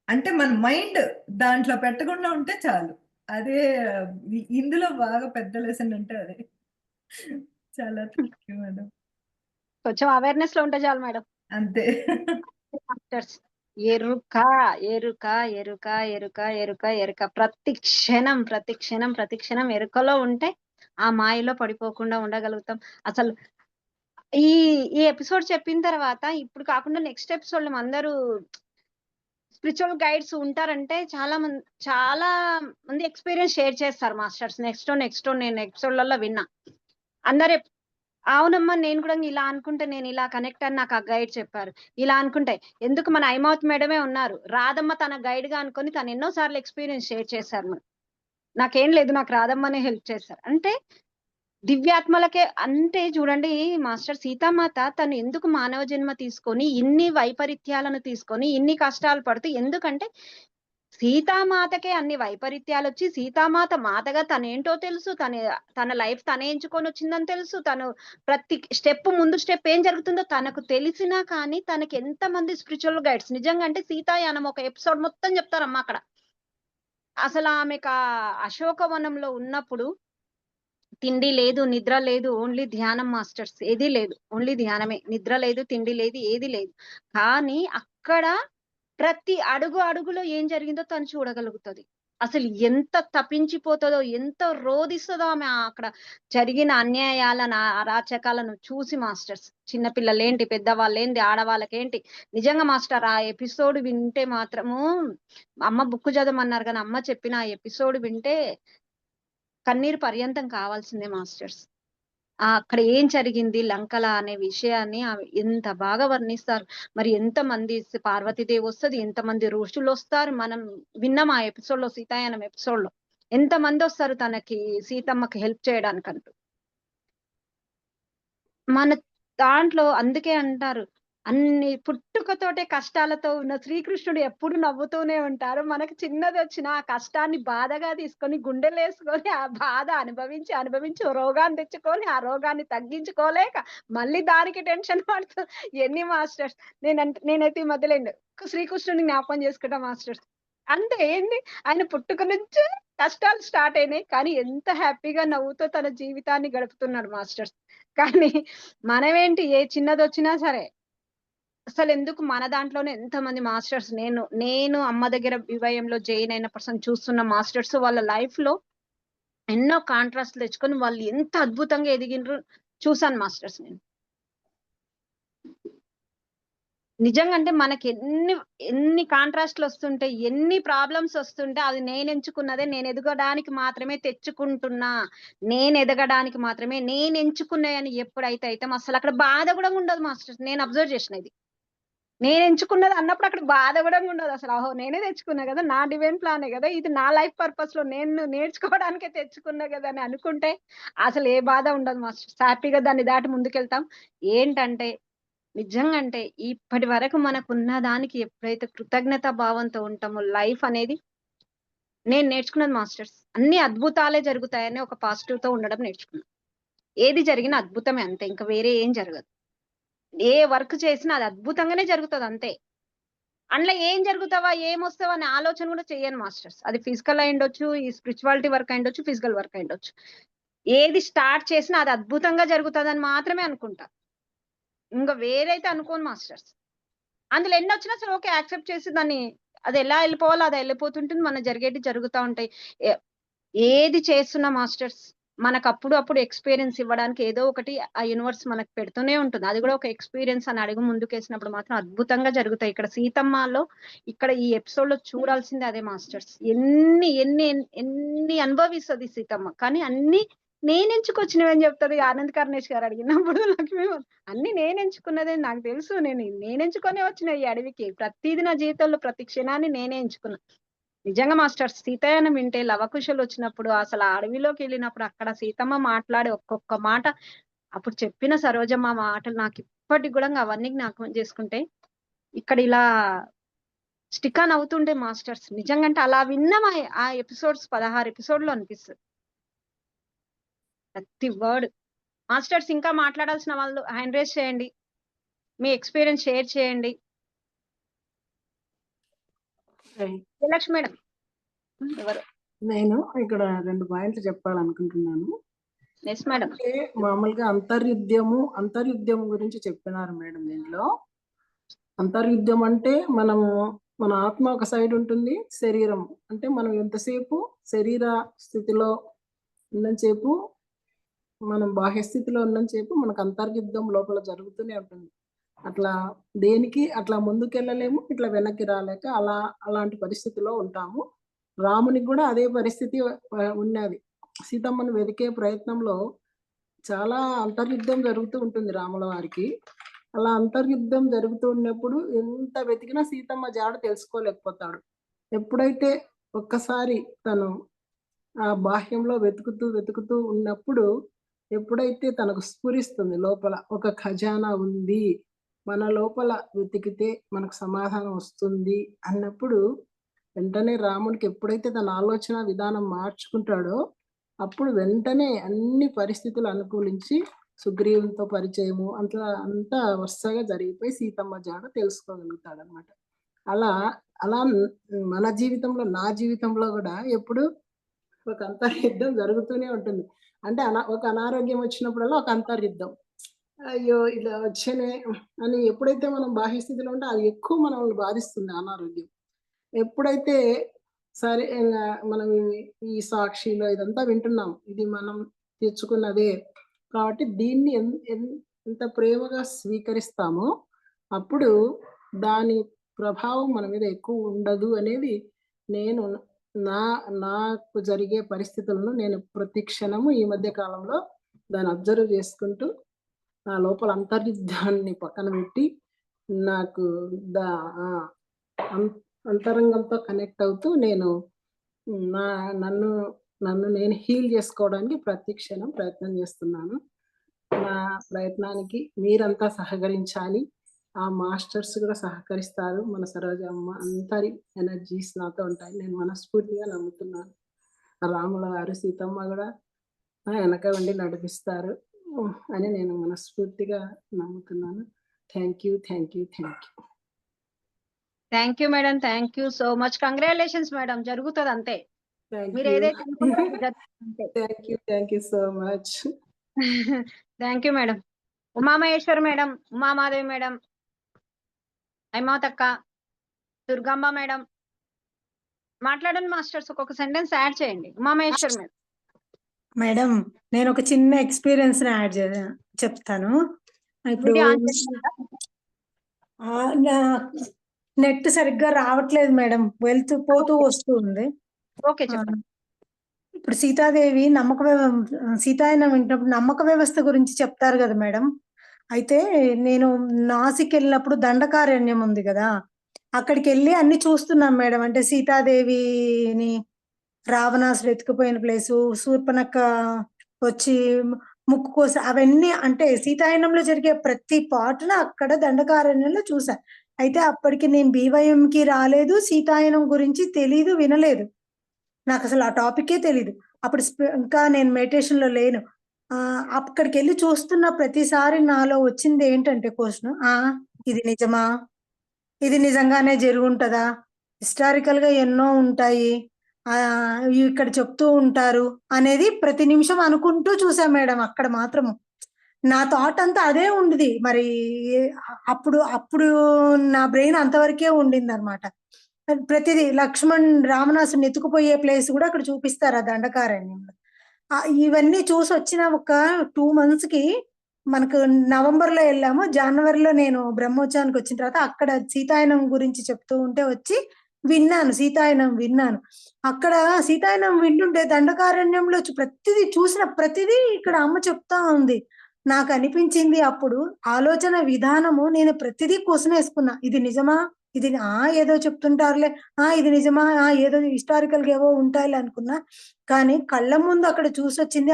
అంటే మన మైండ్ దాంట్లో పెట్టకుండా ఉంటే చాలు. అదే ఇందులో బాగా పెద్ద లెసన్ అంటే అదే. చాలా థాంక్ యూ మేడం. కొంచెం అవేర్‌నెస్‌లో ఉంటే చాలు మేడం. అంతే. మాస్టర్స్ ఎరుక, ఎరుక, ఎరుక, ఎరుక, ఎరుక, ఎరుక. ప్రతి క్షణం ఎరుకలో ఉంటే ఆ మాయలో పడిపోకుండా ఉండగలుగుతాం. అసలు ఈ ఈ ఎపిసోడ్ చెప్పిన తర్వాత ఇప్పుడు కాకుండా నెక్స్ట్ ఎపిసోడ్‌లో అందరూ స్పిరిచువల్ గైడ్స్ ఉంటారంటే చాలా మంది ఎక్స్‌పీరియన్స్ షేర్ చేస్తారు మాస్టర్స్. నెక్స్ట్ నేను ఎపిసోడ్‌లలో విన్నా. అందరు అవునమ్మా నేను కూడా ఇలా అనుకుంటే నేను ఇలా కనెక్ట్ అని నాకు ఆ గైడ్ చెప్పారు. ఇలా అనుకుంటే ఎందుకు మన ఐమౌత్ మేడమే ఉన్నారు. రాధమ్మ తన గైడ్‌గా అనుకొని తను ఎన్నో సార్లు ఎక్స్‌పీరియన్స్ షేర్ చేశారు. నాకేం లేదు నాకు రాధమ్మనే హెల్ప్ చేశారు. అంటే దివ్యాత్మలకే అంటే చూడండి మాస్టర్ సీతామాత తను ఎందుకు మానవ జన్మ తీసుకొని ఇన్ని వైపరీత్యాలను తీసుకొని ఇన్ని కష్టాలు పడుతూ ఎందుకంటే సీతామాతకే అన్ని వైపరీత్యాలు వచ్చి సీతామాత మాతగా తనేంటో తెలుసు. తన లైఫ్ తనే ఎంచుకొని వచ్చిందని తెలుసు. తను ప్రతి ముందు స్టెప్ ఏం జరుగుతుందో తనకు తెలిసినా కానీ తనకి ఎంతమంది స్పిరిచువల్ గైడ్స్ నిజంగా అంటే సీతాయానం ఒక ఎపిసోడ్ మొత్తం చెప్తారమ్మా అక్కడ. అసలు ఆమెకు అశోకవనంలో ఉన్నప్పుడు తిండి లేదు, నిద్ర లేదు. ఓన్లీ ధ్యానం మాస్టర్స్. ఏదీ లేదు. ఓన్లీ ధ్యానమే. నిద్ర లేదు, తిండి లేదు, ఏది లేదు. కానీ అక్కడ ప్రతి అడుగులో ఏం జరిగిందో తను చూడగలుగుతది. అసలు ఎంత తపించిపోతదో, ఎంత రోదిస్తదో ఆమె అక్కడ జరిగిన అన్యాయాలను, అరాచకాలను చూసి మాస్టర్స్. చిన్న పిల్లలేంటి, పెద్దవాళ్ళేంటి, ఆడవాళ్ళకేంటి. నిజంగా మాస్టర్ ఆ ఎపిసోడ్ వింటే మాత్రము అమ్మ బుక్ చదవమన్నారు గానీ అమ్మ చెప్పిన ఆ ఎపిసోడ్ వింటే కన్నీరు పర్యంతం కావాల్సిందే మాస్టర్స్. అక్కడ ఏం జరిగింది లంకల అనే విషయాన్ని ఎంత బాగా వర్ణిస్తారు. మరి ఎంతమంది పార్వతీదేవి వస్తది, ఎంతమంది ఋషులొస్తారు. మనం విన్నాం ఆ ఎపిసోడ్‌లో సీతాయనం ఎపిసోడ్‌లో. ఎంతమంది వస్తారు తనకి సీతమ్మకి హెల్ప్ చేయడానికంటూ. మన దాంట్లో అందుకే అంటారు అన్ని పుట్టుకతోటే కష్టాలతో ఉన్న శ్రీకృష్ణుడు ఎప్పుడు నవ్వుతూనే ఉంటారు. మనకు చిన్నదొచ్చినా ఆ కష్టాన్ని బాధగా తీసుకొని గుండెలేసుకొని ఆ బాధ అనుభవించి ఓ రోగాన్ని తెచ్చుకొని ఆ రోగాన్ని తగ్గించుకోలేక మళ్ళీ దానికి టెన్షన్ పడుతూ ఎన్ని మాస్టర్స్. నేనైతే ఈ మధ్యలో శ్రీకృష్ణుడిని జ్ఞాపకం చేసుకుంటా మాస్టర్స్. అంటే ఏంది ఆయన పుట్టుక నుంచే కష్టాలు స్టార్ట్ అయినాయి. కానీ ఎంత హ్యాపీగా నవ్వుతూ తన జీవితాన్ని గడుపుతున్నాడు మాస్టర్స్. కానీ మనమేంటి ఏ చిన్నదొచ్చినా సరే అసలెందుకు మన దాంట్లోనే ఎంతమంది మాస్టర్స్ నేను అమ్మ దగ్గర వివయంలో జాయిన్ అయిన పర్సన్ చూస్తున్న మాస్టర్స్ వాళ్ళ లైఫ్‌లో ఎన్నో కాంట్రాస్ట్‌లు తెచ్చుకొని వాళ్ళు ఎంత అద్భుతంగా ఎదిగిండ్రు చూసాను మాస్టర్స్ నేను. నిజంగా అంటే మనకి ఎన్ని కాంట్రాస్ట్‌లు వస్తుంటే, ఎన్ని ప్రాబ్లమ్స్ వస్తుంటే అది నేను ఎంచుకున్నదే నేను ఎదగడానికి మాత్రమే తెచ్చుకుంటున్నా. నేను ఎదగడానికి మాత్రమే నేను ఎంచుకున్నయని ఎప్పుడైతే అయితామో అసలక్కడ బాధ కూడా ఉండదు మాస్టర్స్. నేను అబ్జర్వ్ చేసిన ఇది. నేను ఎంచుకున్నది అన్నప్పుడు అక్కడ బాధ కూడా ఉండదు అసలు. ఓహో! నేనే తెచ్చుకున్నా కదా! నా డివైన్ ప్లానే కదా! ఇది నా లైఫ్ పర్పస్‌లో నేను నేర్చుకోవడానికే తెచ్చుకున్నా కదా! అని అనుకుంటే అసలు ఏ బాధ ఉండదు మాస్టర్స్. హ్యాపీగా దాన్ని దాటి ముందుకెళ్తాం. ఏంటంటే నిజంగా అంటే ఇప్పటి వరకు మనకున్న దానికి ఎప్పుడైతే కృతజ్ఞతా భావంతో ఉంటామో లైఫ్ అనేది నేను నేర్చుకున్నది మాస్టర్స్ అన్ని అద్భుతాలే జరుగుతాయని ఒక పాజిటివ్ తో ఉండడం నేర్చుకున్నాను. ఏది జరిగినా అద్భుతమే అంతే, ఇంకా వేరే ఏం జరగదు. ఏ వర్క్ చేసినా అది అద్భుతంగానే జరుగుతుంది అంతే. అందులో ఏం జరుగుతావా ఏమొస్తావా అనే ఆలోచన కూడా చేయను మాస్టర్స్. అది ఫిజికల్ అయి ఉండొచ్చు, ఈ స్పిరిచువాలిటీ వర్క్ అయి ఉండొచ్చు, ఫిజికల్ వర్క్ అయి ఉండొచ్చు. ఏది స్టార్ట్ చేసినా అది అద్భుతంగా జరుగుతుందని మాత్రమే అనుకుంటా, ఇంకా వేరైతే అనుకోను మాస్టర్స్. అందులో ఎన్ని వచ్చినా సరే ఓకే యాక్సెప్ట్ చేసి దాన్ని అది ఎలా వెళ్ళిపోవాలో అది వెళ్ళిపోతుంటుంది, మన జరిగేటి జరుగుతూ ఉంటాయి. ఏది చేస్తున్నా మాస్టర్స్ మనకు అప్పుడు ఎక్స్పీరియన్స్ ఇవ్వడానికి ఏదో ఒకటి ఆ యూనివర్స్ మనకు పెడుతూనే ఉంటుంది. అది కూడా ఒక ఎక్స్పీరియన్స్ అని అడుగు ముందుకేసినప్పుడు మాత్రం అద్భుతంగా జరుగుతాయి. ఇక్కడ సీతమ్మలో ఇక్కడ ఈ ఎపిసోడ్ లో చూడాల్సిందే అదే మాస్టర్స్. ఎన్ని ఎన్ని ఎన్ని అనుభవిస్తుంది సీతమ్మ, కానీ అన్ని నేను ఎంచుకొచ్చినవి అని చెప్తుంది ఆనంద్ కర్ణేష్ గారు అడిగినప్పుడు. లక్ష్మి అన్ని నేను ఎంచుకున్నదే నాకు తెలుసు, నేను ఎంచుకొనే వచ్చిన ఈ అడవికి. ప్రతిదీ నా జీవితంలో ప్రతి క్షణాన్ని నేనే ఎంచుకున్నా. నిజంగా మాస్టర్ సీతయ్యను వింటే లవకుశలు వచ్చినప్పుడు అసలు ఆ అడవిలోకి వెళ్ళినప్పుడు అక్కడ సీతమ్మ మాట్లాడే ఒక్కొక్క మాట, అప్పుడు చెప్పిన సరోజమ్మ మాటలు నాకు ఇప్పటికి కూడా అవన్నీ జ్ఞాపకం చేసుకుంటే ఇక్కడ ఇలా స్టిక్ ఆన్ అవుతుండే మాస్టర్స్. నిజంగా అంటే అలా విన్నాం ఆ ఎపిసోడ్స్ 16 ఎపిసోడ్ లో అనిపిస్తుంది ప్రతి వర్డ్. మాస్టర్స్ ఇంకా మాట్లాడాల్సిన వాళ్ళు హ్యాండ్ రేస్ చేయండి, మీ ఎక్స్పీరియన్స్ షేర్ చేయండి. లక్ష్మి మేడం ఎవరు? నేను ఇక్కడ 2 పాయింట్లు చెప్పాలనుకుంటున్నాను. Yes madam. అంటే మామూలుగా అంతర్యుద్ధం గురించి చెప్పినారు మేడం. దీంట్లో అంతర్యుద్ధం అంటే మన ఆత్మ ఒక సైడ్ ఉంటుంది, శరీరం అంటే మనం ఎంతసేపు శరీర స్థితిలో ఉన్నంతసేపు, మనం బాహ్య స్థితిలో ఉన్నంతసేపు మనకు అంతర్యుద్ధం లోపల జరుగుతూనే ఉంటుంది. అట్లా దేనికి అట్లా ముందుకెళ్ళలేము, ఇట్లా వెనక్కి రాలేక అలాంటి పరిస్థితిలో ఉంటాము. రామునికి కూడా అదే పరిస్థితి ఉన్నది. సీతమ్మను వెతికే ప్రయత్నంలో చాలా అంతర్యుద్ధం జరుగుతూ ఉంటుంది రాముల వారికి. అలా అంతర్యుద్ధం జరుగుతూ ఉన్నప్పుడు ఎంత వెతికినా సీతమ్మ జాడ తెలుసుకోలేకపోతాడు. ఎప్పుడైతే ఒక్కసారి తను ఆ బాహ్యంలో వెతుకుతూ ఉన్నప్పుడు, ఎప్పుడైతే తనకు స్ఫురిస్తుంది లోపల ఒక ఖజానా ఉంది, మన లోపల వెతికితే మనకు సమాధానం వస్తుంది అన్నప్పుడు, వెంటనే రాముడికి ఎప్పుడైతే తన ఆలోచన విధానం మార్చుకుంటాడో అప్పుడు వెంటనే అన్ని పరిస్థితులు అనుకూలించి సుగ్రీవునితో పరిచయము అంతా వరుసగా జరిగిపోయి సీతమ్మ జాడ తెలుసుకోగలుగుతాడు అనమాట. అలా మన జీవితంలో, నా జీవితంలో కూడా ఎప్పుడు ఒక అంతర్యుద్ధం జరుగుతూనే ఉంటుంది. అంటే ఒక అనారోగ్యం వచ్చినప్పుడల్లా ఒక అంతర్యుద్ధం. అయ్యో ఇలా వచ్చేనే అని ఎప్పుడైతే మనం బాహ్య స్థితిలో ఉంటే అది ఎక్కువ మనల్ని బాధిస్తుంది అనారోగ్యం. ఎప్పుడైతే సరే మనం ఈ సాక్షిలో ఇదంతా వింటున్నాం, ఇది మనం తెచ్చుకున్నదే కాబట్టి దీన్ని ఎంత ప్రేమగా స్వీకరిస్తామో అప్పుడు దాని ప్రభావం మన మీద ఎక్కువ ఉండదు అనేది నేను నాకు జరిగే పరిస్థితులను నేను ప్రతి క్షణము ఈ మధ్య కాలంలో దాన్ని అబ్జర్వ్ చేసుకుంటూ నా లోపల అంతర్యుద్ధాన్ని పక్కన పెట్టి నాకు అంతరంగంతో కనెక్ట్ అవుతూ నేను నన్ను నేను హీల్ చేసుకోవడానికి ప్రతి క్షణం ప్రయత్నం చేస్తున్నాను. నా ప్రయత్నానికి మీరంతా సహకరించాలి. ఆ మాస్టర్స్ కూడా సహకరిస్తారు. మన సరోజమ్మ అందరి ఎనర్జీస్ నాతో ఉంటాయి, నేను మనస్ఫూర్తిగా నమ్ముతున్నాను. రాముల వారు సీతమ్మ కూడా వెనక ఉండి నడిపిస్తారు అని నేను మనస్ఫూర్తిగా నమ్ముతున్నాను. Thank you madam. Thank you so much. Congratulations madam. జరుగుతుంది అంతే, మీరు ఏదైతే thank you so much. Thank you madam. Umamaheshwar madam, Umamadevi madam, హైమావతక్క, దుర్గమ్మ మేడం మాట్లాడండి మాస్టర్స్. ఒక్కొక్క సెంటెన్స్ యాడ్ చేయండి. ఉమామహేశ్వర్ మేడం. మేడం నేను ఒక చిన్న ఎక్స్పీరియన్స్ చెప్తాను. ఇప్పుడు నెట్ సరిగ్గా రావట్లేదు మేడం, పోతూ వస్తుంది. ఓకే చెప్పండి. ఇప్పుడు సీతాదేవి సీతాయనం వింటున్నప్పుడు నమ్మక వ్యవస్థ గురించి చెప్తారు కదా మేడం. అయితే నేను నాసిక్ వెళ్ళినప్పుడు దండకారణ్యం ఉంది కదా, అక్కడికి వెళ్ళి అన్ని చూస్తున్నాం మేడం. అంటే సీతాదేవిని రావణాసుడు ఎత్తుకుపోయిన ప్లేసు, శూర్పణఖ వచ్చి ముక్కు కోస, అవన్నీ అంటే సీతాయనంలో జరిగే ప్రతి పాటను అక్కడ దండకారణ్యంలో చూసా. అయితే అప్పటికి నేను BYM కి రాలేదు, సీతాయనం గురించి తెలీదు, వినలేదు. నాకు అసలు ఆ టాపికే తెలీదు. అప్పుడు ఇంకా నేను మెడిటేషన్‌లో లేను. అక్కడికెళ్ళి చూస్తున్న ప్రతిసారి నాలో వచ్చింది ఏంటంటే క్వెషన్, ఇది నిజమా? ఇది నిజంగానే జరుగుంటదా? హిస్టారికల్‌గా ఎన్నో ఉంటాయి. ఇక్కడ చెప్తూ ఉంటారు అనేది ప్రతి నిమిషం అనుకుంటూ చూసా మేడం అక్కడ మాత్రము. నా థాట్ అంతా అదే ఉండిది. మరి అప్పుడు నా బ్రెయిన్ అంతవరకే ఉండిందనమాట. ప్రతిదీ లక్ష్మణ్ రావణాసుడిని ఎత్తుకుపోయే ప్లేస్ గూడా అక్కడ చూపిస్తారు ఆ దండకారణ్యంలో. ఇవన్నీ చూసొచ్చిన ఒక 2 మంత్స్‌కి మనకు నవంబర్‌లో ఎళ్ళాము. జనవరిలో నేను బ్రహ్మోత్సవానికొచ్చిన తర్వాత అక్కడ సీతాయనం గురించి చెప్తూ ఉంటే వచ్చి విన్నాను. సీతాయనం విన్నాను. అక్కడ సీతాయనం వింటుంటే దండకారణ్యంలో చూసిన ప్రతిదీ ఇక్కడ అమ్మ చెప్తా ఉంది. నాకనిపించింది అప్పుడు ఆలోచన విధానము నేను ప్రతిదీ క్వెషనేసుకున్నా. ఇది నిజమా? ఇది ఏదో చెప్తుంటారులే. ఇది నిజమా? ఏదో హిస్టారికల్‌గా ఏవో ఉంటాయిలే అనుకున్నా. కానీ కళ్ళ ముందు అక్కడ చూసొచ్చింది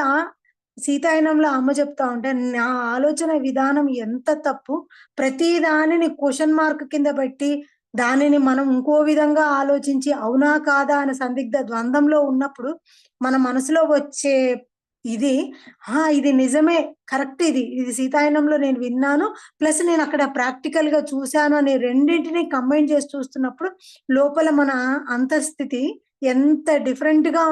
సీతాయనంలో అమ్మ చెప్తా ఉంటే నా ఆలోచన విధానం ఎంత తప్పు. ప్రతి దానిని క్వెషన్ మార్క్ కింద పెట్టి, దానిని మనం ఇంకో విధంగా ఆలోచించి అవునా? కాదా? అనే సందిగ్ధ ద్వంద్వంలో ఉన్నప్పుడు మన మనసులో వచ్చే ఇది ఇది నిజమే. కరెక్ట్ ఇది. ఇది సీతాయనంలో నేను విన్నాను. ప్లస్ నేనక్కడ ప్రాక్టికల్‌గా చూసాను అని రెండిటిని కంబైన్ చేసి చూస్తున్నప్పుడు లోపల మన అంతఃస్థితి ఎంత డిఫరెంట్‌గా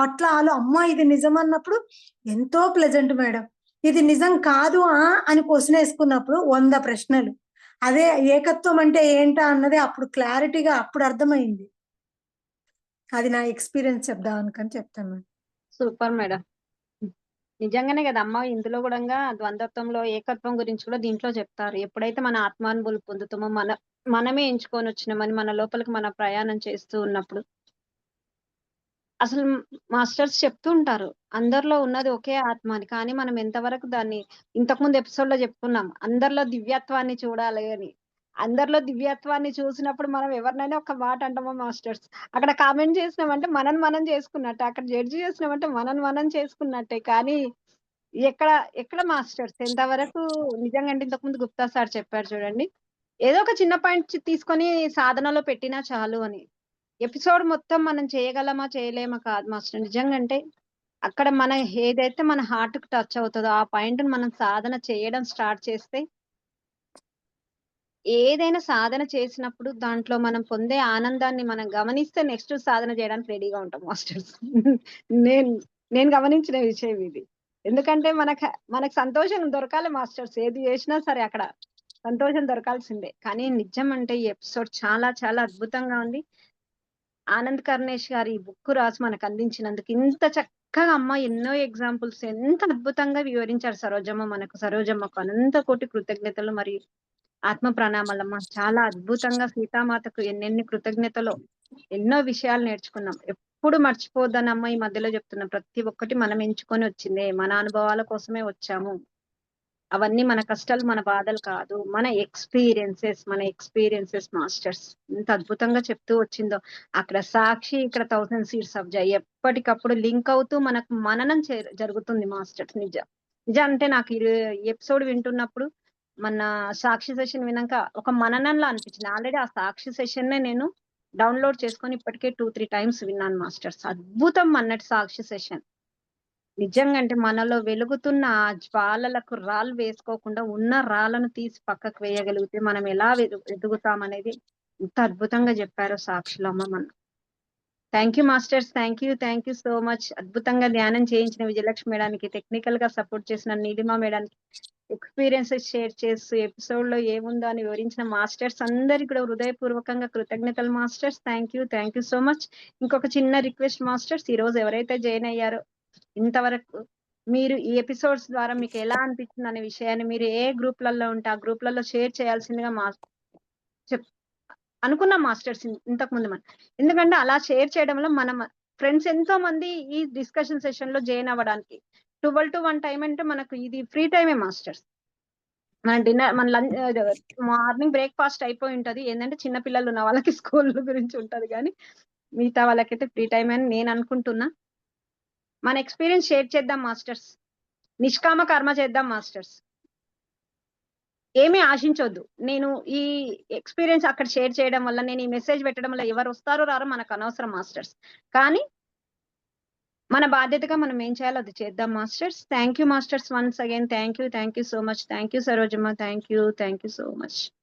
అట్లా అమ్మా! ఇది నిజమన్నప్పుడు ఎంతో ప్లెజెంట్ మేడం. ఇది నిజం కాదు అని క్వెషనేసుకున్నప్పుడు 100 ప్రశ్నలు. అదే ఏకత్వం అంటే ఏంటా అన్నది అప్పుడు క్లారిటీగా అప్పుడు అర్థమైంది. అది నా ఎక్స్‌పీరియన్స్ చెప్దాం అనుకని చెప్తాను మేడం. Super madam. నిజంగానే కదమ్మా! ఇందులో గూడంగా ద్వంద్వత్వంలో ఏకత్వం గురించి కూడా దీంట్లో చెప్తారు. ఎప్పుడైతే మన ఆత్మానుభూతి పొందుతామో మనమే ఎంచుకొనొచ్చినామని మన లోపలికి మన ప్రయాణం చేస్తూ ఉన్నప్పుడు అసలు మాస్టర్స్ చెప్తూ ఉంటారు. అందరిలో ఉన్నది ఒకే ఆత్మ అని. కానీ మనం ఎంతవరకు దాన్ని ఇంతకుముందు ఎపిసోడ్‌లో చెప్పుకున్నాం. అందరిలో దివ్యత్వాన్ని చూడాలి అని. అందరిలో దివ్యత్వాన్ని చూసినప్పుడు మనం ఎవరినైనా ఒక మాట అంటామా మాస్టర్స్? అక్కడ కామెంట్ చేసినామంటే మనని మనం చేసుకున్నట్టే. అక్కడ జడ్జ్ చేసినామంటే మనని మనం చేసుకున్నట్టే. కానీ ఎక్కడ మాస్టర్స్ ఎంతవరకు నిజంగా అంటే ఇంతకుముందు గుప్తా సార్ చెప్పారు చూడండి. ఏదో ఒక చిన్న పాయింట్ తీసుకొని సాధనలో పెట్టినా చాలు అని. ఎపిసోడ్ మొత్తం మనం చేయగలమా? చేయలేమా? కాదు మాస్టర్. నిజంగా అంటే అక్కడ ఏదైతే మన హార్ట్‌కి టచ్ అవుతదో ఆ పాయింట్‌ని మనం సాధన చేయడం స్టార్ట్ చేస్తే ఏదైనా సాధన చేసినప్పుడు దాంట్లో మనం పొందే ఆనందాన్ని మనం గమనిస్తే నెక్స్ట్ సాధన చేయడానికి రెడీగా ఉంటాం మాస్టర్స్. నేను నేను గమనించిన విషయం ఇది. ఎందుకంటే మనకు సంతోషం దొరకాలి మాస్టర్స్. ఏది చేసినా సరే అక్కడ సంతోషం దొరకాల్సిందే. కానీ నిజం అంటే ఈ ఎపిసోడ్ చాలా చాలా అద్భుతంగా ఉంది. ఆనంద్ కర్ణేష్ గారు ఈ బుక్ రాసి మనకు అందించినందుకు ఇంత చక్కగా అమ్మ ఎన్నో ఎగ్జాంపుల్స్ ఎంత అద్భుతంగా వివరించారు సరోజమ్మకు అనంత కోటి కృతజ్ఞతలు మరియు ఆత్మ ప్రణామాలమ్మ. చాలా అద్భుతంగా సీతామాతకు ఎన్నెన్ని కృతజ్ఞతలో ఎన్నో విషయాలు నేర్చుకున్నాం. ఎప్పుడు మర్చిపోద్దనమ్మ ఈ మధ్యలో చెప్తున్నా. ప్రతి ఒక్కటి మనం ఎంచుకొని వచ్చిందే. మన అనుభవాల కోసమే వచ్చాము. అవన్నీ మన కష్టాలు, మన బాధలు కాదు. మన ఎక్స్‌పీరియన్సెస్ మాస్టర్స్. ఎంత అద్భుతంగా చెప్తూ వచ్చిందో. అక్కడ సాక్షి, ఇక్కడ 1000 సీడ్స్ ఆఫ్ జాయ్. ఎప్పటికప్పుడు లింక్ అవుతూ మనకు మననం జరుగుతుంది మాస్టర్స్. నిజం అంటే నాకు ఈ ఎపిసోడ్ వింటున్నప్పుడు మన సాక్షి సెషన్ విన్నాక ఒక మననంలా అనిపించింది. ఆల్రెడీ ఆ సాక్షి సెషన్‌నే నేను డౌన్‌లోడ్ చేసుకొని ఇప్పటికే 2, 3 టైమ్స్ విన్నాను మాస్టర్స్. అద్భుతం అన్నట్టు సాక్షి సెషన్. నిజంగా అంటే మనలో వెలుగుతున్న ఆ జ్వాలలకు రాళ్ళు వేసుకోకుండా ఉన్న రాళ్ళను తీసి పక్కకు వేయగలిగితే మనం ఎలా ఎదుగుతాం అనేది ఎంత అద్భుతంగా చెప్పారో సాక్షిలో అమ్మ. Thank you masters. Thank you so much. అద్భుతంగా ధ్యానం చేయించిన విజయలక్ష్మి మేడానికి, టెక్నికల్ గా సపోర్ట్ చేసిన నీలిమా మేడానికి, ఎక్స్పీరియన్సెస్ షేర్ చేస్తూ ఎపిసోడ్ లో ఏముందో అని వివరించిన మాస్టర్స్ అందరికి కూడా హృదయపూర్వకంగా కృతజ్ఞతలు masters. Thank you so much. ఇంకొక చిన్న రిక్వెస్ట్ మాస్టర్స్, ఈ రోజు ఎవరైతే జాయిన్ అయ్యారో ఇంతవరకు మీరు ఈ ఎపిసోడ్స్ ద్వారా మీకు ఎలా అనిపించింది అనే విషయాన్ని మీరు ఏ గ్రూప్లలో ఉంటే ఆ గ్రూప్లలో షేర్ చేయాల్సిందిగా అనుకున్నాం మాస్టర్స్ ఇంతకు ముందు మనం. ఎందుకంటే అలా షేర్ చేయడం వల్ల మన ఫ్రెండ్స్ ఎంతో మంది ఈ డిస్కషన్ సెషన్ లో జాయిన్ అవ్వడానికి 12 to 1 టైం అంటే మనకు ఇది ఫ్రీ టైమే మాస్టర్స్. మన డిన్నర్ మన లంచ్ మార్నింగ్ బ్రేక్ఫాస్ట్ అయిపోయి ఉంటది. ఏంటంటే చిన్న పిల్లలు ఉన్న వాళ్ళకి స్కూల్ గురించి ఉంటది కానీ మిగతా వాళ్ళకైతే ఫ్రీ టైం అని నేను అనుకుంటున్నా. మన ఎక్స్పీరియన్స్ షేర్ చేద్దాం మాస్టర్స్. నిష్కామ కర్మ చేద్దాం మాస్టర్స్. ఏమీ ఆశించొద్దు. నేను ఈ ఎక్స్‌పీరియన్స్ అక్కడ షేర్ చేయడం వల్ల, నేను ఈ మెసేజ్ పెట్టడం వల్ల ఎవరు వస్తారో రారో మనకు అనవసరం మాస్టర్స్. కానీ మన బాధ్యతగా మనం ఏం చేయాలో అది చేద్దాం masters. Thank you masters once again. Thank you so much. Thank you Sarojamma. Thank you so much.